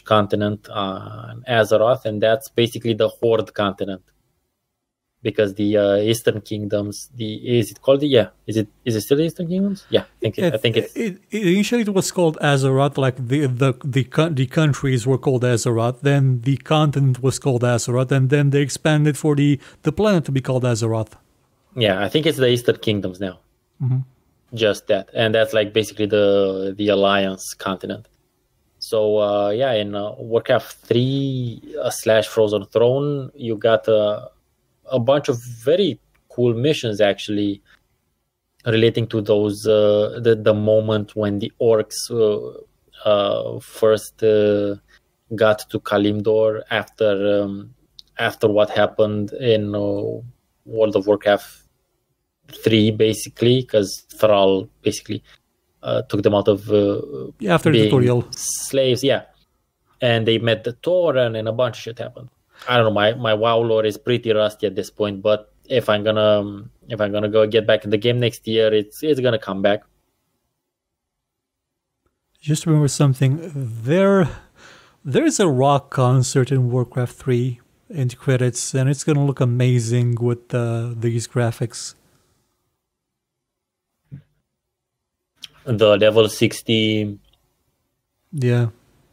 continent on Azeroth, and that's basically the Horde continent. Because the Eastern Kingdoms, is it still the Eastern Kingdoms? Yeah, I think it's. Initially, it was called Azeroth. Like the countries were called Azeroth. Then the continent was called Azeroth, and then they expanded for the planet to be called Azeroth. Yeah, I think it's the Eastern Kingdoms now. Just that, and that's like basically the Alliance continent. So in Warcraft 3 / Frozen Throne, you got a bunch of very cool missions actually relating to those the moment when the orcs first got to Kalimdor after what happened in World of Warcraft 3 basically, because Thrall basically took them out of after the tutorial slaves. Yeah, and they met the Tauren, and a bunch of shit happened. I don't know. My WoW lore is pretty rusty at this point, but if I'm gonna go get back in the game next year, it's gonna come back. Just remember something. There's a rock concert in Warcraft 3 in the credits, and it's gonna look amazing with these graphics. The level 60. Yeah,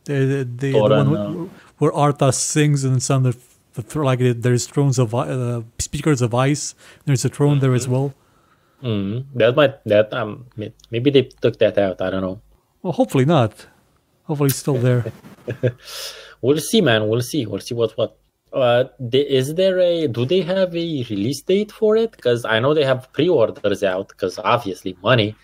the one where Arthas sings and some of like there's thrones of speakers of ice. There's a throne there as well. Maybe they took that out. I don't know. Well, hopefully not. Hopefully it's still there. We'll see, man. We'll see what. Do they have a release date for it? Because I know they have pre-orders out, because obviously money.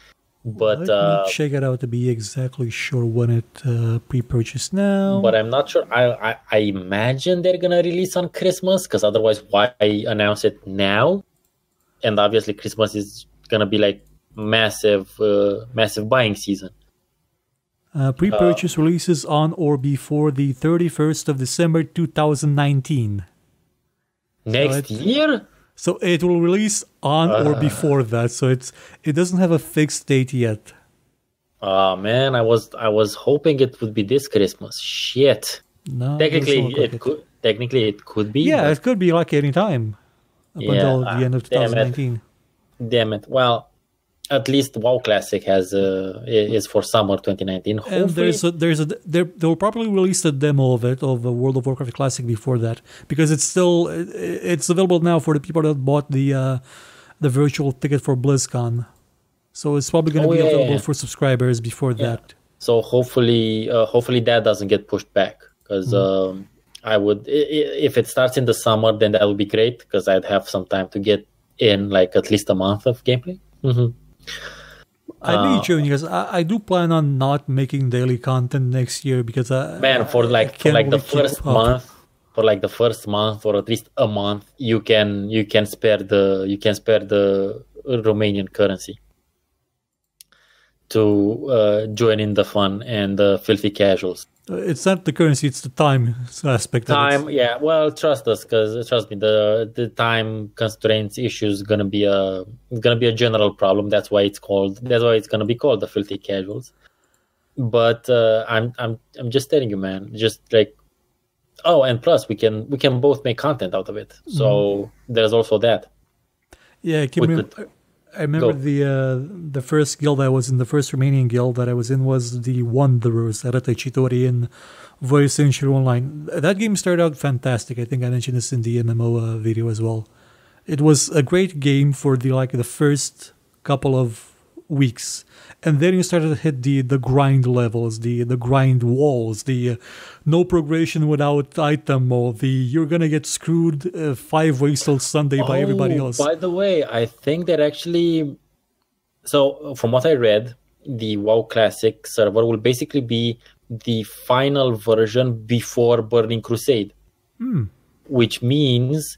But let me check it out to be exactly sure when it pre-purchased now. But I'm not sure. I imagine they're gonna release on Christmas, because otherwise, why announce it now? And obviously, Christmas is gonna be like massive buying season. Pre-purchase releases on or before the 31st of December 2019. Next year? So it will release on or before that. So it doesn't have a fixed date yet. Oh man, I was hoping it would be this Christmas. Shit. No, technically it could be. Yeah, it could be like any time up until the end of 2019. Damn it. Well, at least WoW Classic is for summer 2019. And they'll probably release the demo of World of Warcraft Classic before that, because it's available now for the people that bought the virtual ticket for BlizzCon. So it's probably going to be available for subscribers before that. So hopefully that doesn't get pushed back, because I would, if it starts in the summer, then that would be great, because I'd have some time to get in like at least a month of gameplay. I may join you, because I do plan on not making daily content next year, because for the first month or at least a month, you can spare the Romanian currency to join in the fun and the filthy casuals. It's not the currency; it's the time aspect. Time, yeah. Well, trust us, because trust me, the time constraints issue is gonna be a general problem. That's why it's gonna be called the filthy casuals. But I'm just telling you, man. Just like, and plus we can both make content out of it. So there's also that. Yeah, I remember the first guild I was in, the first Romanian guild that I was in, was the Wanderers, Arată Citori in Voice Century Online. That game started out fantastic. I think I mentioned this in the MMO video as well. It was a great game for the first couple of weeks, and then you started to hit the grind levels, the grind walls, the no progression without item, or you're gonna get screwed 5 ways till Sunday by everybody else. By the way, I think that actually, so from what I read, the WoW Classic server will basically be the final version before Burning Crusade, which means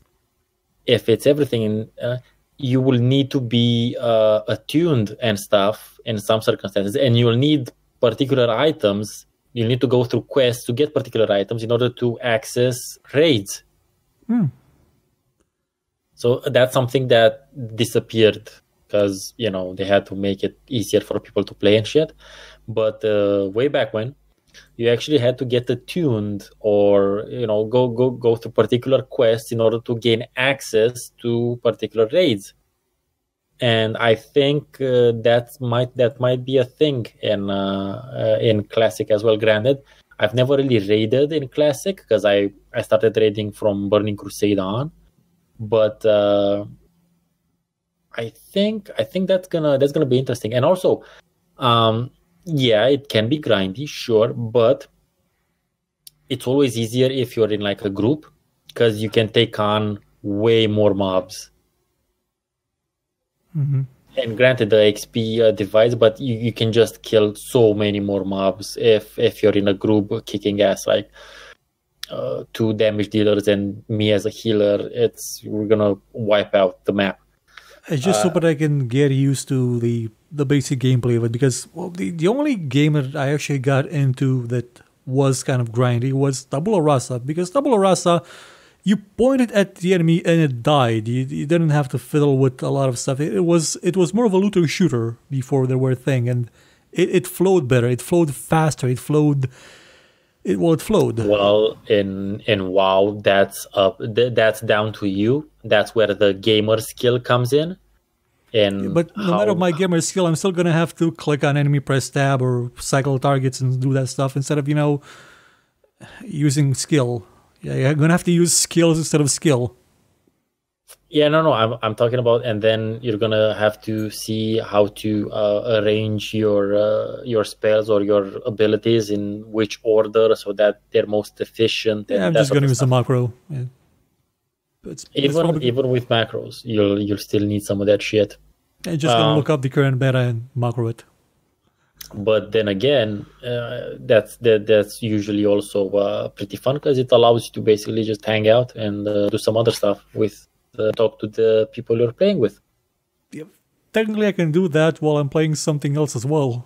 if it's everything you will need to be attuned and stuff in some circumstances, and you'll need particular items. You'll need to go through quests to get particular items in order to access raids. So that's something that disappeared, because they had to make it easier for people to play and shit. But way back when, you actually had to get attuned, or go through particular quests in order to gain access to particular raids. And I think that might be a thing in Classic as well. Granted, I've never really raided in Classic, because I started raiding from Burning Crusade on. But I think that's gonna be interesting. And also, it can be grindy, sure, but it's always easier if you're in like a group, because you can take on way more mobs. And granted, the XP divides, but you can just kill so many more mobs if you're in a group kicking ass, like 2 damage dealers and me as a healer. We're gonna wipe out the map. I just hope that I can get used to the basic gameplay of it, because the only game that I actually got into that was kind of grindy was Tabula Rasa, because Tabula Rasa, you pointed at the enemy and it died. You didn't have to fiddle with a lot of stuff. It was more of a looter shooter before there were a thing, and it flowed better. It flowed faster. It flowed. It flowed. Well, in WoW, that's down to you. That's where the gamer skill comes in. But no matter my gamer skill, I'm still gonna have to click on enemy, press tab, or cycle targets and do that stuff instead of using skill. Yeah, you're gonna have to use skills instead of skill. Yeah, no, I'm talking about, and then you're gonna have to see how to arrange your spells or your abilities in which order so that they're most efficient. Yeah, I'm just gonna use the macro. Yeah. Even with macros, you'll still need some of that shit. I'm just gonna look up the current beta and macro it. But then again, that's usually also pretty fun because it allows you to basically just hang out and do some other stuff with. Talk to the people you're playing with. Yeah, technically, I can do that while I'm playing something else as well.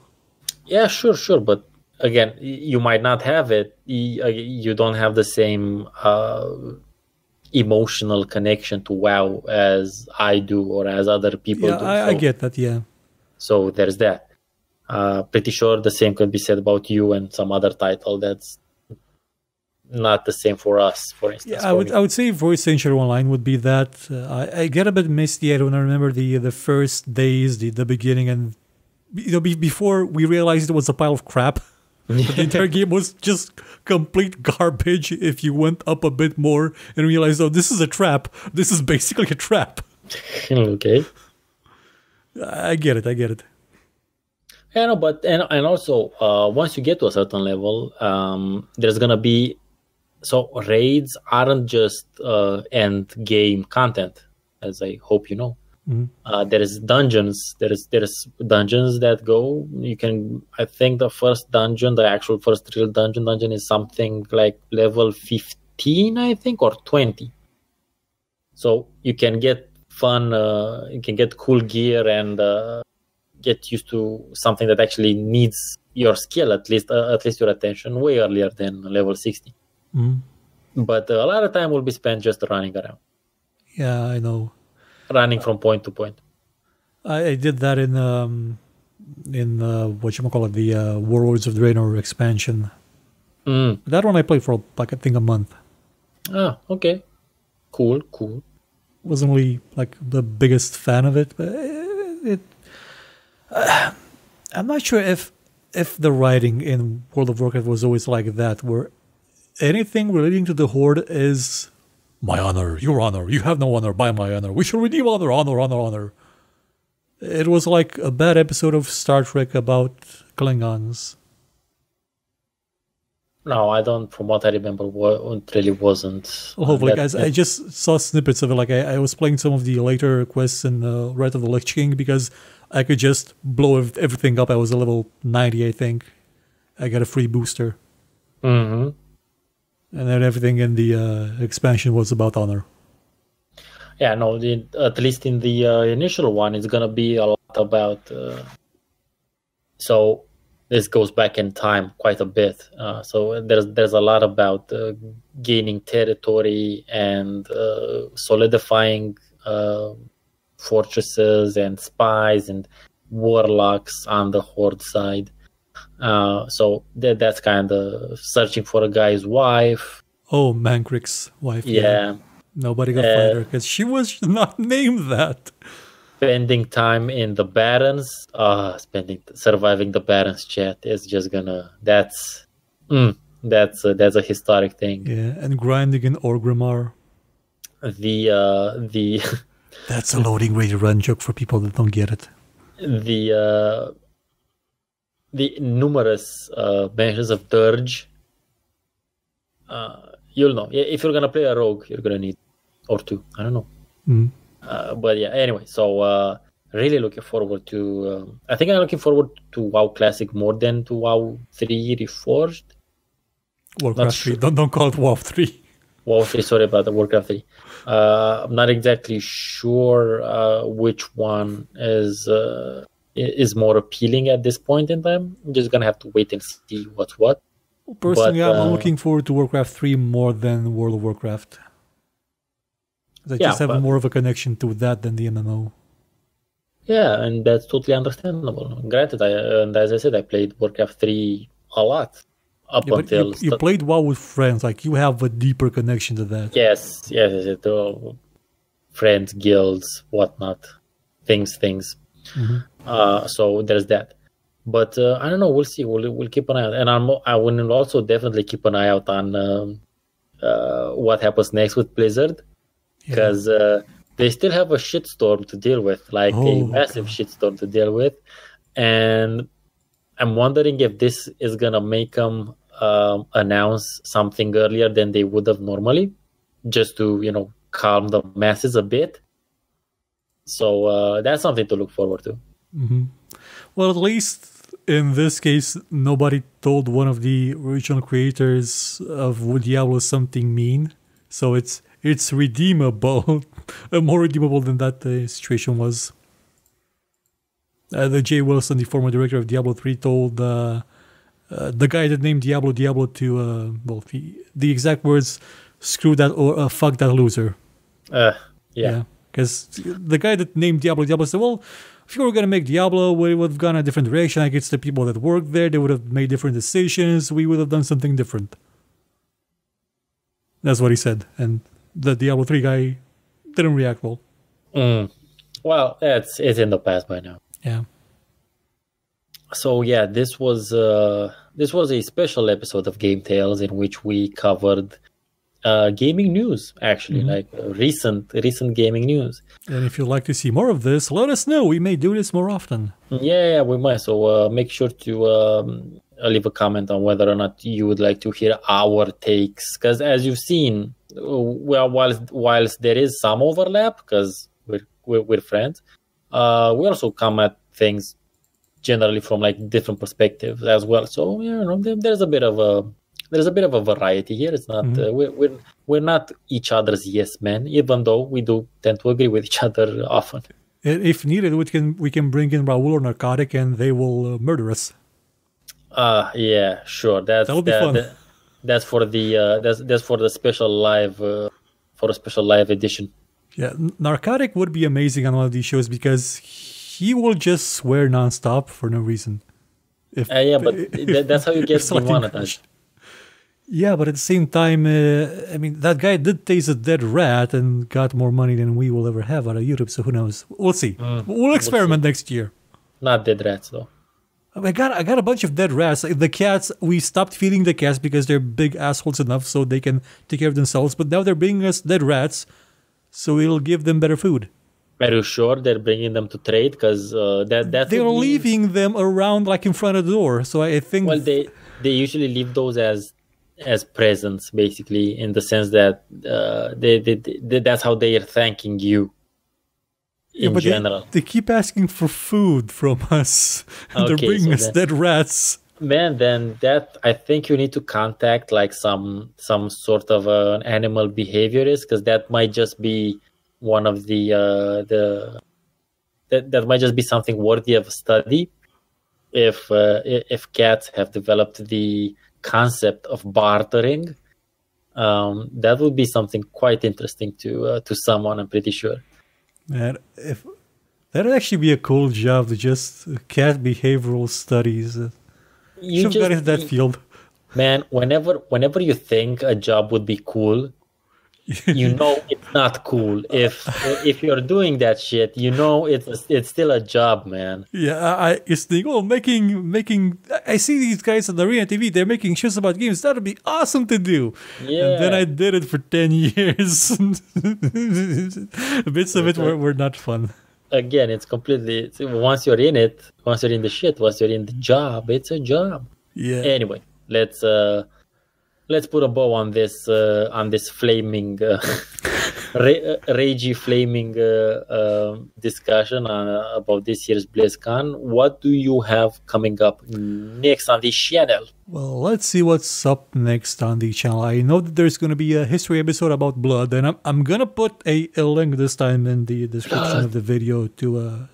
Yeah, sure. But again, you might not have it. You don't have the same emotional connection to WoW as I do or as other people do. I get that, yeah. So there's that. Pretty sure the same can be said about you and some other title that's not the same for us, for instance. Yeah, I would say Voice Sanctuary Online would be that. I get a bit misty. I don't remember the first days, the beginning, and before we realized it was a pile of crap. The entire game was just complete garbage. If you went up a bit more and realized, oh, this is a trap. This is basically a trap. Okay. I get it. Yeah, no, but and also once you get to a certain level, there's gonna be. So raids aren't just end game content, as I hope you know. Mm-hmm. There is dungeons. There is dungeons that go. You can. I think the first dungeon, the actual first real dungeon is something like level 15, I think, or 20. So you can get fun. You can get cool gear and get used to something that actually needs your skill, at least your attention, way earlier than level 60. But a lot of time will be spent just running around. Yeah, I know. Running from point to point. I did that in whatchamacallit, the Warlords of Draenor expansion. That one I played for like I think a month. Ah, okay. Cool. Wasn't really like the biggest fan of it, but I'm not sure if the writing in World of Warcraft was always like that, where anything relating to the Horde is my honor, your honor, you have no honor, by my honor, we shall redeem honor. It was like a bad episode of Star Trek about Klingons. No, I don't, from what I remember, it really wasn't. Oh, hopefully, guys, I just saw snippets of it. Like I was playing some of the later quests in Wrath of the Lich King because I could just blow everything up. I was a level 90, I think. I got a free booster. Mm-hmm. And then everything in the expansion was about honor. Yeah, no, at least in the initial one, it's going to be a lot about... So this goes back in time quite a bit. So there's a lot about gaining territory and solidifying fortresses and spies and warlocks on the Horde side. So that's kind of searching for a guy's wife. Oh, Mankrik's wife. Yeah. Nobody could find her because she was not named that. Spending time in the Barrens, surviving the Barrens chat is just gonna. That's a historic thing. Yeah, and grinding in Orgrimmar. The That's a loading ready run joke for people that don't get it. The numerous mentions of Dirge. You'll know. If you're gonna play a rogue, you're gonna need or two. I don't know. But yeah, anyway, so really looking forward to... I think I'm looking forward to WoW Classic more than to WoW 3 Reforged. Warcraft 3. Don't call it WoW 3. WoW 3, sorry about the Warcraft 3. I'm not exactly sure which one is more appealing at this point in time. I'm just gonna have to wait and see what's what. Personally, I'm looking forward to Warcraft 3 more than World of Warcraft. I just have more of a connection to that than the MMO. Yeah, and that's totally understandable. Granted, and as I said, I played Warcraft 3 a lot up until... You played WoW with friends, like you have a deeper connection to that. Yes. Friends, guilds, whatnot. Things. Mm-hmm. So there's that. But I don't know, we'll see. We'll keep an eye out. And I will also definitely keep an eye out on what happens next with Blizzard. Because they still have a shitstorm to deal with, like a massive shitstorm to deal with. And I'm wondering if this is going to make them announce something earlier than they would have normally, just to, calm the masses a bit. So that's something to look forward to. Mm-hmm. Well, at least in this case, nobody told one of the original creators of Diablo something mean. So it's redeemable, more redeemable than that situation was. The Jay Wilson, the former director of Diablo 3, told the guy that named Diablo to, the exact words, screw that or fuck that loser. Yeah. Because the guy that named Diablo said, well, if you were going to make Diablo, we would have gone a different direction. Like, it's the people that work there. They would have made different decisions. We would have done something different. That's what he said. And the Diablo 3 guy didn't react well. Well, it's in the past by now. Yeah. So yeah, this was a special episode of GameTales in which we covered gaming news, actually, like recent gaming news. And if you'd like to see more of this, let us know. We may do this more often. Yeah, we might. So make sure to leave a comment on whether or not you would like to hear our takes. Because as you've seen, well, whilst there is some overlap, because we're friends, we also come at things generally from like different perspectives as well. So there's a bit of a variety here. It's not we're not each other's yes men, even though we do tend to agree with each other often. If needed, we can bring in Raul or Narcotic, and they will murder us. Yeah, sure. That'll be fun. That's for the special live for a special live edition. Yeah, Narcotic would be amazing on one of these shows because he will just swear nonstop for no reason. But that's how you get demonetized. Yeah, but at the same time, that guy did taste a dead rat and got more money than we will ever have out of YouTube. So who knows? We'll see. We'll experiment next year. Not dead rats though. I got a bunch of dead rats. The cats, we stopped feeding the cats because they're big assholes enough so they can take care of themselves. But now they're bringing us dead rats, so it'll give them better food. Are you sure they're bringing them to trade? Because they're leaving them around like in front of the door. So I think. Well, they usually leave those as presents, basically, in the sense that that's how they are thanking you. In general, they keep asking for food from us. And they're bringing us dead rats. Man, then that I think you need to contact like some sort of an animal behaviorist, because that might just be one of that might just be something worthy of study. If cats have developed the concept of bartering, that would be something quite interesting to someone, I'm pretty sure. Man, if that'd actually be a cool job, to just cat behavioral studies. You should have got into that field. Man, whenever you think a job would be cool, it's not cool. If you're doing that shit, it's still a job, man. Yeah, I just think, making. I see these guys on the Arena TV. They're making shows about games. That'd be awesome to do. Yeah. And then I did it for 10 years. Bits of it were not fun. Again, it's completely. Once you're in it, once you're in the shit, once you're in the job, it's a job. Yeah. Anyway, let's let's put a bow on this flaming, ragey flaming discussion about this year's BlizzCon. What do you have coming up next on this channel? Well, let's see what's up next on the channel. I know that there's going to be a history episode about blood, and I'm going to put a link this time in the description of the video to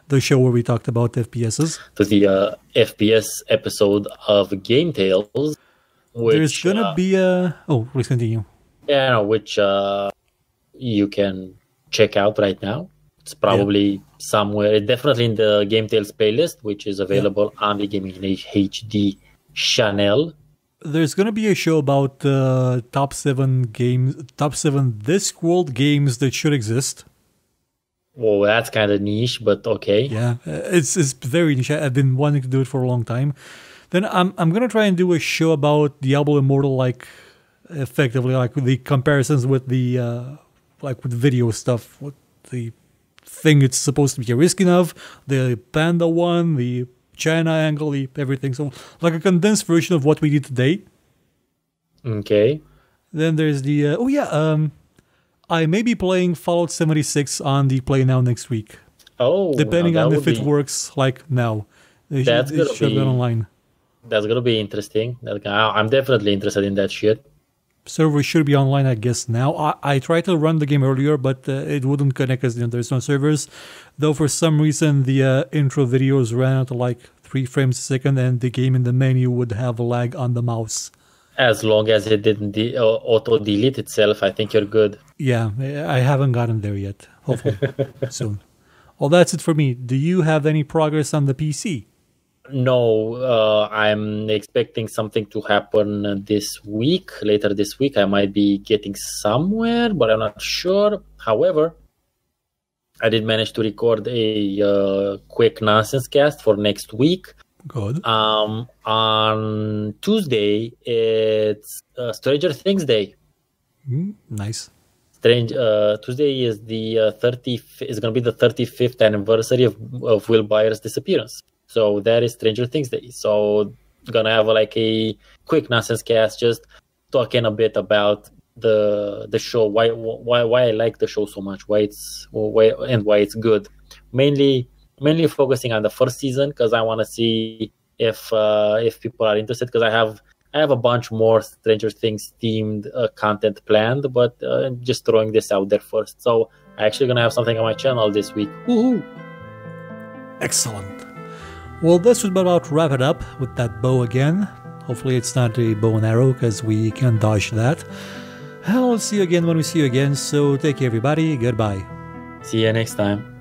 the show where we talked about FPSs. To the FPS episode of GameTales. There's going to be a... Oh, please continue. Yeah, which you can check out right now. It's probably somewhere, definitely in the GameTales playlist, which is available on the GaminGHD channel. There's going to be a show about top 7 Discworld games that should exist. Well, that's kind of niche, but okay. Yeah, it's very niche. I've been wanting to do it for a long time. Then I'm going to try and do a show about Diablo Immortal, like effectively like the comparisons with the like with video stuff, what the thing it's supposed to be risking of, the Panda one, the China angle, everything. So like a condensed version of what we did today. Okay. Then there's the I may be playing Fallout 76 on the Play Now next week. Oh, depending on if it works like now. That's it should be online. That's gonna be interesting. I'm definitely interested in that shit. Server should be online, I guess, now. I tried to run the game earlier, but it wouldn't connect because there's no servers. Though for some reason, the intro videos ran out to like 3 frames a second, and the game in the menu would have a lag on the mouse. As long as it didn't auto-delete itself, I think you're good. Yeah, I haven't gotten there yet. Hopefully, soon. Well, that's it for me. Do you have any progress on the PC? No, I'm expecting something to happen this week. Later this week, I might be getting somewhere, but I'm not sure. However, I did manage to record a quick nonsense cast for next week. Good. On Tuesday, it's Stranger Things Day. Nice. Tuesday is the 30th. Is going to be the 35th anniversary of Will Byers' disappearance. So that is Stranger Things Day. So gonna have like a quick nonsense cast, just talking a bit about the show, why I like the show so much, why it's good. Mainly focusing on the first season because I want to see if people are interested. Because I have a bunch more Stranger Things themed content planned, but just throwing this out there first. So I'm actually gonna have something on my channel this week. Woohoo! Excellent. Well, this would about wrap it up with that bow again. Hopefully it's not a bow and arrow because we can dodge that. I'll see you again when we see you again, so take care everybody, goodbye. See you next time.